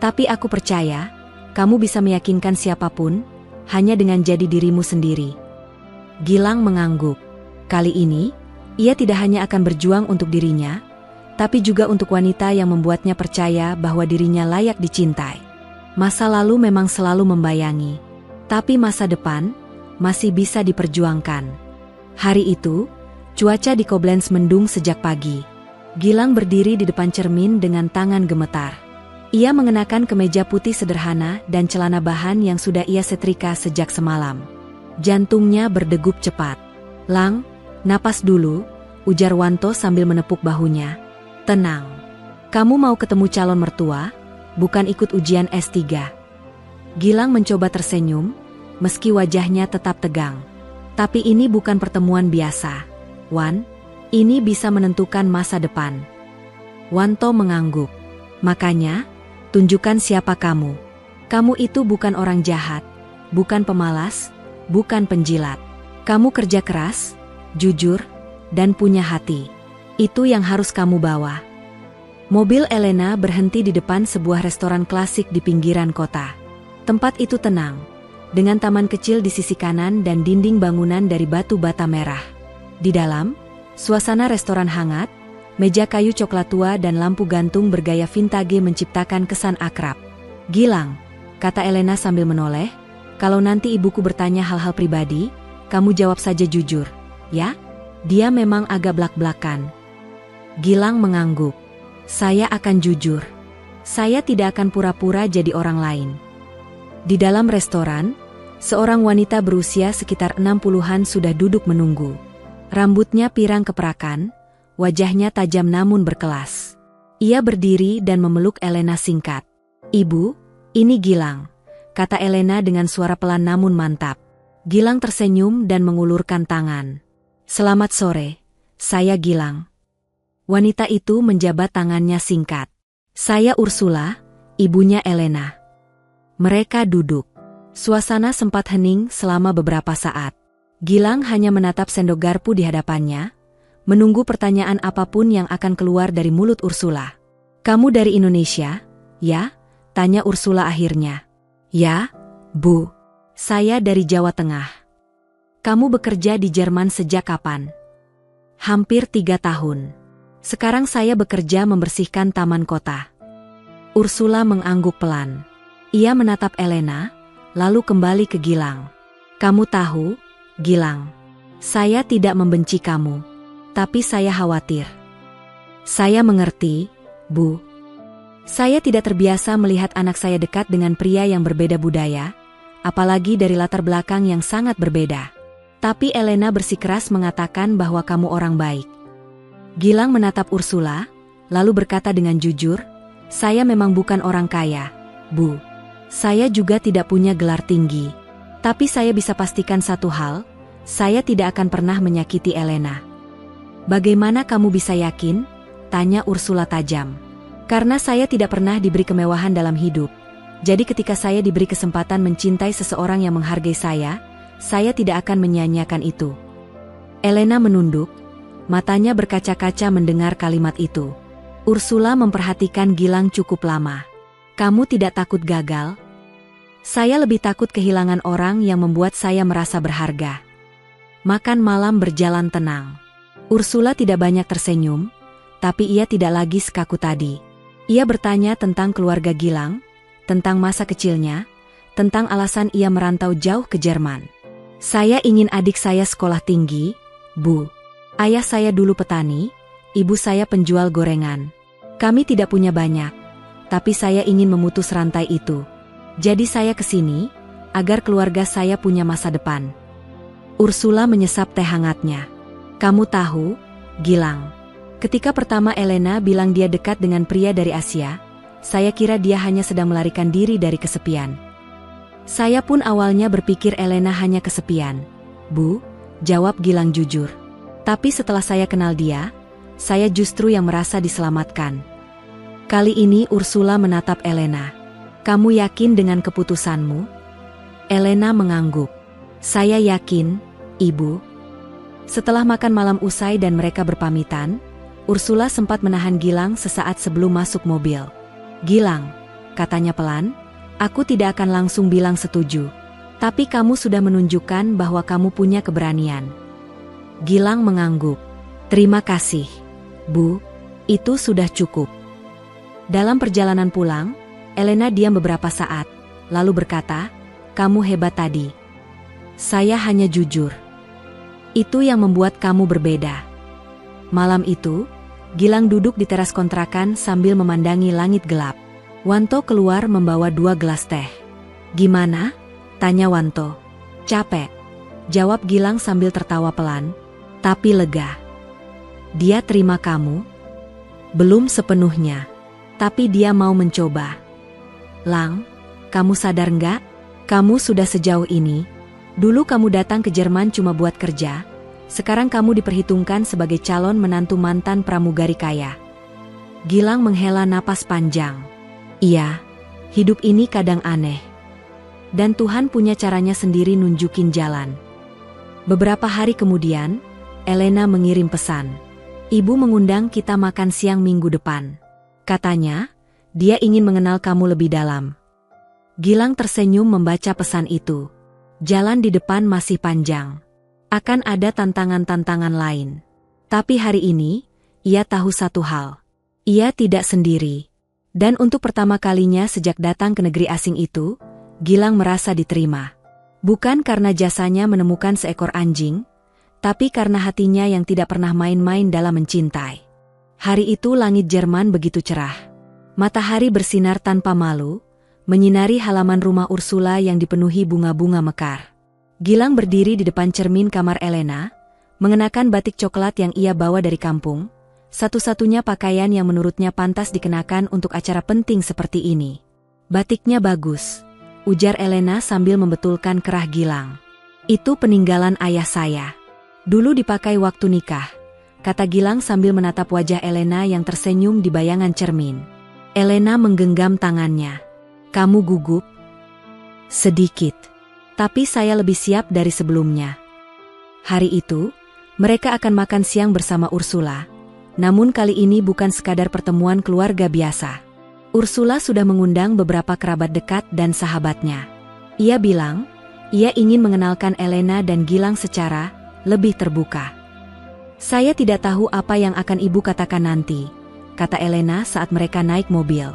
Tapi aku percaya, kamu bisa meyakinkan siapapun, hanya dengan jadi dirimu sendiri. Gilang mengangguk. Kali ini, ia tidak hanya akan berjuang untuk dirinya, tapi juga untuk wanita yang membuatnya percaya bahwa dirinya layak dicintai. Masa lalu memang selalu membayangi, tapi masa depan masih bisa diperjuangkan. Hari itu, cuaca di Koblenz mendung sejak pagi. Gilang berdiri di depan cermin dengan tangan gemetar. Ia mengenakan kemeja putih sederhana dan celana bahan yang sudah ia setrika sejak semalam. Jantungnya berdegup cepat. "Lang, napas dulu," ujar Wanto sambil menepuk bahunya. "Tenang. Kamu mau ketemu calon mertua, bukan ikut ujian S3. Gilang mencoba tersenyum, meski wajahnya tetap tegang. "Tapi ini bukan pertemuan biasa, Wan. Ini bisa menentukan masa depan." Wanto mengangguk. "Makanya, tunjukkan siapa kamu. Kamu itu bukan orang jahat, bukan pemalas, bukan penjilat. Kamu kerja keras, jujur, dan punya hati. Itu yang harus kamu bawa." Mobil Elena berhenti di depan sebuah restoran klasik di pinggiran kota. Tempat itu tenang, dengan taman kecil di sisi kanan dan dinding bangunan dari batu bata merah. Di dalam, suasana restoran hangat, meja kayu coklat tua dan lampu gantung bergaya vintage menciptakan kesan akrab. "Gilang," kata Elena sambil menoleh, "kalau nanti ibuku bertanya hal-hal pribadi, kamu jawab saja jujur, ya?" Dia memang agak blak-blakan. Gilang mengangguk. "Saya akan jujur. Saya tidak akan pura-pura jadi orang lain." Di dalam restoran, seorang wanita berusia sekitar 60-an sudah duduk menunggu. Rambutnya pirang keperakan, wajahnya tajam namun berkelas. Ia berdiri dan memeluk Elena singkat. "Ibu, ini Gilang," kata Elena dengan suara pelan namun mantap. Gilang tersenyum dan mengulurkan tangan. "Selamat sore, saya Gilang." Wanita itu menjabat tangannya singkat. "Saya Ursula, ibunya Elena." Mereka duduk. Suasana sempat hening selama beberapa saat. Gilang hanya menatap sendok garpu di hadapannya, menunggu pertanyaan apapun yang akan keluar dari mulut Ursula. "Kamu dari Indonesia, ya?" tanya Ursula akhirnya. "Ya, Bu. Saya dari Jawa Tengah." "Kamu bekerja di Jerman sejak kapan?" "Hampir 3 tahun. Sekarang saya bekerja membersihkan taman kota." Ursula mengangguk pelan. Ia menatap Elena, lalu kembali ke Gilang. "Kamu tahu, Gilang, saya tidak membenci kamu, tapi saya khawatir." "Saya mengerti, Bu. Saya tidak terbiasa melihat anak saya dekat dengan pria yang berbeda budaya, apalagi dari latar belakang yang sangat berbeda. Tapi Elena bersikeras mengatakan bahwa kamu orang baik." Gilang menatap Ursula, lalu berkata dengan jujur, "Saya memang bukan orang kaya, Bu. Saya juga tidak punya gelar tinggi. Tapi saya bisa pastikan satu hal, saya tidak akan pernah menyakiti Elena." "Bagaimana kamu bisa yakin?" tanya Ursula tajam. "Karena saya tidak pernah diberi kemewahan dalam hidup. Jadi ketika saya diberi kesempatan mencintai seseorang yang menghargai saya tidak akan menyia-nyiakan itu." Elena menunduk, matanya berkaca-kaca mendengar kalimat itu. Ursula memperhatikan Gilang cukup lama. "Kamu tidak takut gagal?" "Saya lebih takut kehilangan orang yang membuat saya merasa berharga." Makan malam berjalan tenang. Ursula tidak banyak tersenyum, tapi ia tidak lagi sekaku tadi. Ia bertanya tentang keluarga Gilang, tentang masa kecilnya, tentang alasan ia merantau jauh ke Jerman. "Saya ingin adik saya sekolah tinggi, Bu. Ayah saya dulu petani, ibu saya penjual gorengan. Kami tidak punya banyak, tapi saya ingin memutus rantai itu. Jadi saya kesini, agar keluarga saya punya masa depan." Ursula menyesap teh hangatnya. "Kamu tahu, Gilang, ketika pertama Elena bilang dia dekat dengan pria dari Asia, saya kira dia hanya sedang melarikan diri dari kesepian. Saya pun awalnya berpikir Elena hanya kesepian, Bu," jawab Gilang jujur. "Tapi setelah saya kenal dia, saya justru yang merasa diselamatkan." Kali ini Ursula menatap Elena. "Kamu yakin dengan keputusanmu?" Elena mengangguk. "Saya yakin, Ibu." Setelah makan malam usai dan mereka berpamitan, Ursula sempat menahan Gilang sesaat sebelum masuk mobil. "Gilang," katanya pelan, "aku tidak akan langsung bilang setuju. Tapi kamu sudah menunjukkan bahwa kamu punya keberanian." Gilang mengangguk. "Terima kasih, Bu. Itu sudah cukup." Dalam perjalanan pulang, Elena diam beberapa saat, lalu berkata, "Kamu hebat tadi. Saya hanya jujur. Itu yang membuat kamu berbeda." Malam itu, Gilang duduk di teras kontrakan sambil memandangi langit gelap. Wanto keluar membawa 2 gelas teh. "Gimana?" tanya Wanto. "Capek," jawab Gilang sambil tertawa pelan, tapi lega. "Dia terima kamu?" "Belum sepenuhnya. Tapi dia mau mencoba." "Lang, kamu sadar nggak? Kamu sudah sejauh ini. Dulu kamu datang ke Jerman cuma buat kerja. Sekarang kamu diperhitungkan sebagai calon menantu mantan pramugari kaya." Gilang menghela napas panjang. "Iya, hidup ini kadang aneh. Dan Tuhan punya caranya sendiri nunjukin jalan." Beberapa hari kemudian, Elena mengirim pesan. "Ibu mengundang kita makan siang minggu depan. Katanya, dia ingin mengenal kamu lebih dalam." Gilang tersenyum membaca pesan itu. Jalan di depan masih panjang. Akan ada tantangan-tantangan lain. Tapi hari ini, ia tahu satu hal. Ia tidak sendiri. Dan untuk pertama kalinya sejak datang ke negeri asing itu, Gilang merasa diterima. Bukan karena jasanya menemukan seekor anjing, tapi karena hatinya yang tidak pernah main-main dalam mencintai. Hari itu langit Jerman begitu cerah. Matahari bersinar tanpa malu, menyinari halaman rumah Ursula yang dipenuhi bunga-bunga mekar. Gilang berdiri di depan cermin kamar Elena, mengenakan batik coklat yang ia bawa dari kampung, satu-satunya pakaian yang menurutnya pantas dikenakan untuk acara penting seperti ini. "Batiknya bagus," ujar Elena sambil membetulkan kerah Gilang. "Itu peninggalan ayah saya. Dulu dipakai waktu nikah," kata Gilang sambil menatap wajah Elena yang tersenyum di bayangan cermin. Elena menggenggam tangannya. "Kamu gugup?" "Sedikit. Tapi saya lebih siap dari sebelumnya." Hari itu, mereka akan makan siang bersama Ursula. Namun kali ini bukan sekadar pertemuan keluarga biasa. Ursula sudah mengundang beberapa kerabat dekat dan sahabatnya. Ia bilang, ia ingin mengenalkan Elena dan Gilang secara lebih terbuka. "Saya tidak tahu apa yang akan ibu katakan nanti," kata Elena saat mereka naik mobil.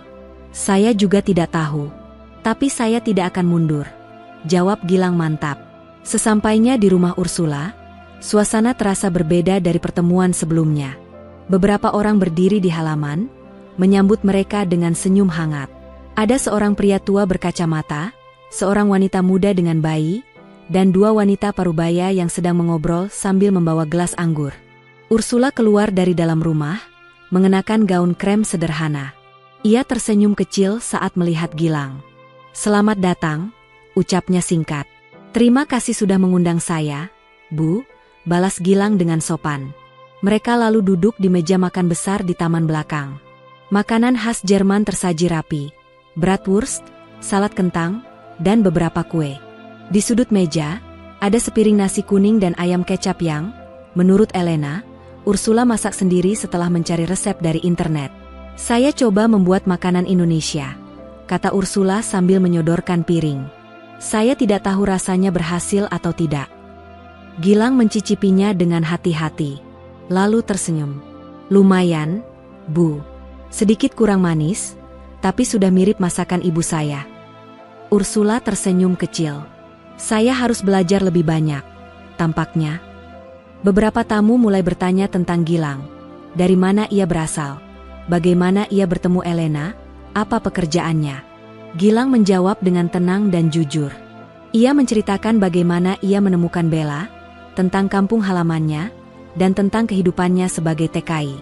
"Saya juga tidak tahu. Tapi saya tidak akan mundur," jawab Gilang mantap. Sesampainya di rumah Ursula, suasana terasa berbeda dari pertemuan sebelumnya. Beberapa orang berdiri di halaman, menyambut mereka dengan senyum hangat. Ada seorang pria tua berkacamata, seorang wanita muda dengan bayi, dan 2 wanita parubaya yang sedang mengobrol sambil membawa gelas anggur. Ursula keluar dari dalam rumah, mengenakan gaun krem sederhana. Ia tersenyum kecil saat melihat Gilang. "Selamat datang," ucapnya singkat. "Terima kasih sudah mengundang saya, Bu," balas Gilang dengan sopan. Mereka lalu duduk di meja makan besar di taman belakang. Makanan khas Jerman tersaji rapi, bratwurst, salad kentang, dan beberapa kue. Di sudut meja, ada sepiring nasi kuning dan ayam kecap yang, menurut Elena, Ursula masak sendiri setelah mencari resep dari internet. "Saya coba membuat makanan Indonesia," kata Ursula sambil menyodorkan piring. "Saya tidak tahu rasanya berhasil atau tidak." Gilang mencicipinya dengan hati-hati, lalu tersenyum. "Lumayan, Bu. Sedikit kurang manis, tapi sudah mirip masakan ibu saya." Ursula tersenyum kecil. "Saya harus belajar lebih banyak, tampaknya." Beberapa tamu mulai bertanya tentang Gilang. Dari mana ia berasal? Bagaimana ia bertemu Elena? Apa pekerjaannya? Gilang menjawab dengan tenang dan jujur. Ia menceritakan bagaimana ia menemukan Bella, tentang kampung halamannya, dan tentang kehidupannya sebagai TKI.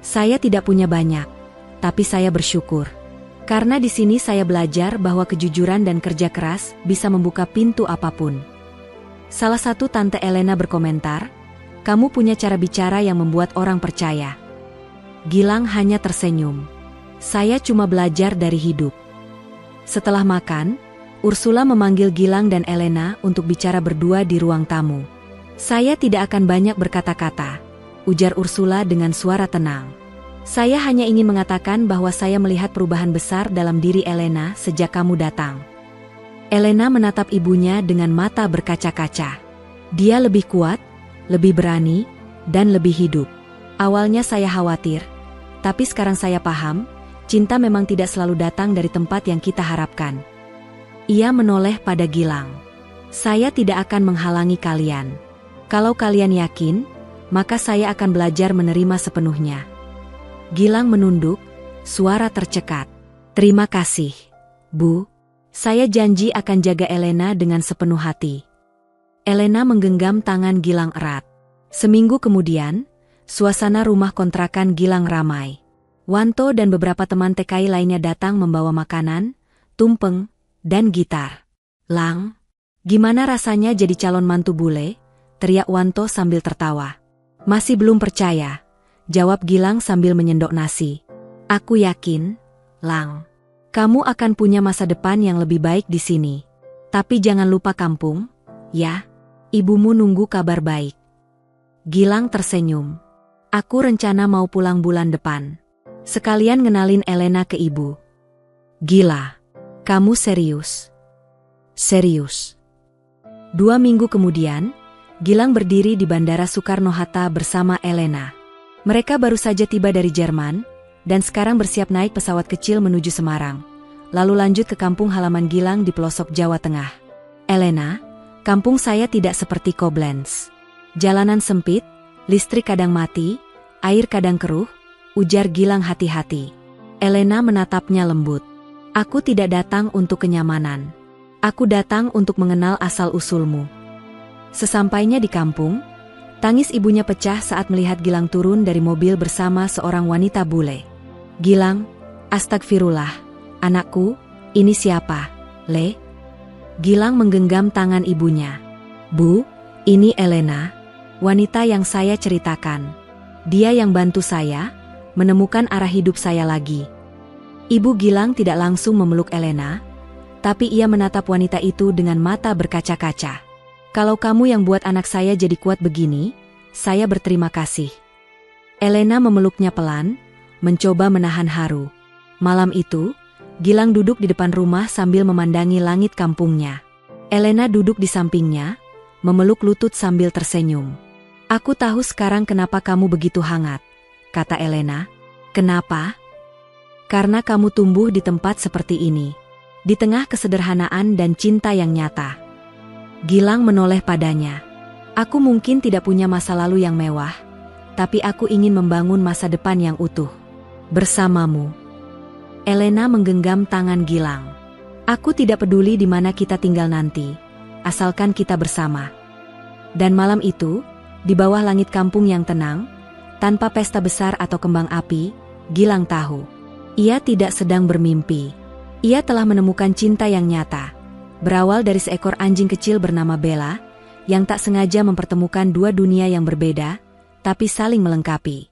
"Saya tidak punya banyak, tapi saya bersyukur. Karena di sini saya belajar bahwa kejujuran dan kerja keras bisa membuka pintu apapun." Salah satu tante Elena berkomentar, "Kamu punya cara bicara yang membuat orang percaya." Gilang hanya tersenyum. "Saya cuma belajar dari hidup." Setelah makan, Ursula memanggil Gilang dan Elena untuk bicara berdua di ruang tamu. "Saya tidak akan banyak berkata-kata," ujar Ursula dengan suara tenang. "Saya hanya ingin mengatakan bahwa saya melihat perubahan besar dalam diri Elena sejak kamu datang." Elena menatap ibunya dengan mata berkaca-kaca. Dia lebih kuat, lebih berani, dan lebih hidup. "Awalnya saya khawatir, tapi sekarang saya paham, cinta memang tidak selalu datang dari tempat yang kita harapkan." Ia menoleh pada Gilang. "Saya tidak akan menghalangi kalian. Kalau kalian yakin, maka saya akan belajar menerima sepenuhnya." Gilang menunduk, suara tercekat. Terima kasih, Bu. Saya janji akan jaga Elena dengan sepenuh hati. Elena menggenggam tangan Gilang erat. Seminggu kemudian, suasana rumah kontrakan Gilang ramai. Wanto dan beberapa teman TKI lainnya datang membawa makanan, tumpeng, dan gitar. Lang, gimana rasanya jadi calon mantu bule? Teriak Wanto sambil tertawa. Masih belum percaya, jawab Gilang sambil menyendok nasi. Aku yakin, Lang, kamu akan punya masa depan yang lebih baik di sini. Tapi jangan lupa kampung, ya. Ibumu nunggu kabar baik. Gilang tersenyum. Aku rencana mau pulang bulan depan. Sekalian ngenalin Elena ke ibu. Gila, kamu serius? Serius. 2 minggu kemudian, Gilang berdiri di Bandara Soekarno-Hatta bersama Elena. Mereka baru saja tiba dari Jerman, dan sekarang bersiap naik pesawat kecil menuju Semarang, lalu lanjut ke kampung halaman Gilang di pelosok Jawa Tengah. Elena, kampung saya tidak seperti Koblenz. Jalanan sempit, listrik kadang mati, air kadang keruh, ujar Gilang hati-hati. Elena menatapnya lembut. Aku tidak datang untuk kenyamanan. Aku datang untuk mengenal asal-usulmu. Sesampainya di kampung, tangis ibunya pecah saat melihat Gilang turun dari mobil bersama seorang wanita bule. Gilang, astagfirullah, anakku, ini siapa, Le? Gilang menggenggam tangan ibunya. Bu, ini Elena, wanita yang saya ceritakan. Dia yang bantu saya menemukan arah hidup saya lagi. Ibu Gilang tidak langsung memeluk Elena, tapi ia menatap wanita itu dengan mata berkaca-kaca. Kalau kamu yang buat anak saya jadi kuat begini, saya berterima kasih. Elena memeluknya pelan, mencoba menahan haru. Malam itu, Gilang duduk di depan rumah sambil memandangi langit kampungnya. Elena duduk di sampingnya, memeluk lutut sambil tersenyum. Aku tahu sekarang kenapa kamu begitu hangat, kata Elena. Kenapa? Karena kamu tumbuh di tempat seperti ini, di tengah kesederhanaan dan cinta yang nyata. Gilang menoleh padanya. Aku mungkin tidak punya masa lalu yang mewah, tapi aku ingin membangun masa depan yang utuh. Bersamamu. Elena menggenggam tangan Gilang. Aku tidak peduli di mana kita tinggal nanti, asalkan kita bersama. Dan malam itu, di bawah langit kampung yang tenang, tanpa pesta besar atau kembang api, Gilang tahu. Ia tidak sedang bermimpi. Ia telah menemukan cinta yang nyata. Berawal dari seekor anjing kecil bernama Bella, yang tak sengaja mempertemukan dua dunia yang berbeda, tapi saling melengkapi.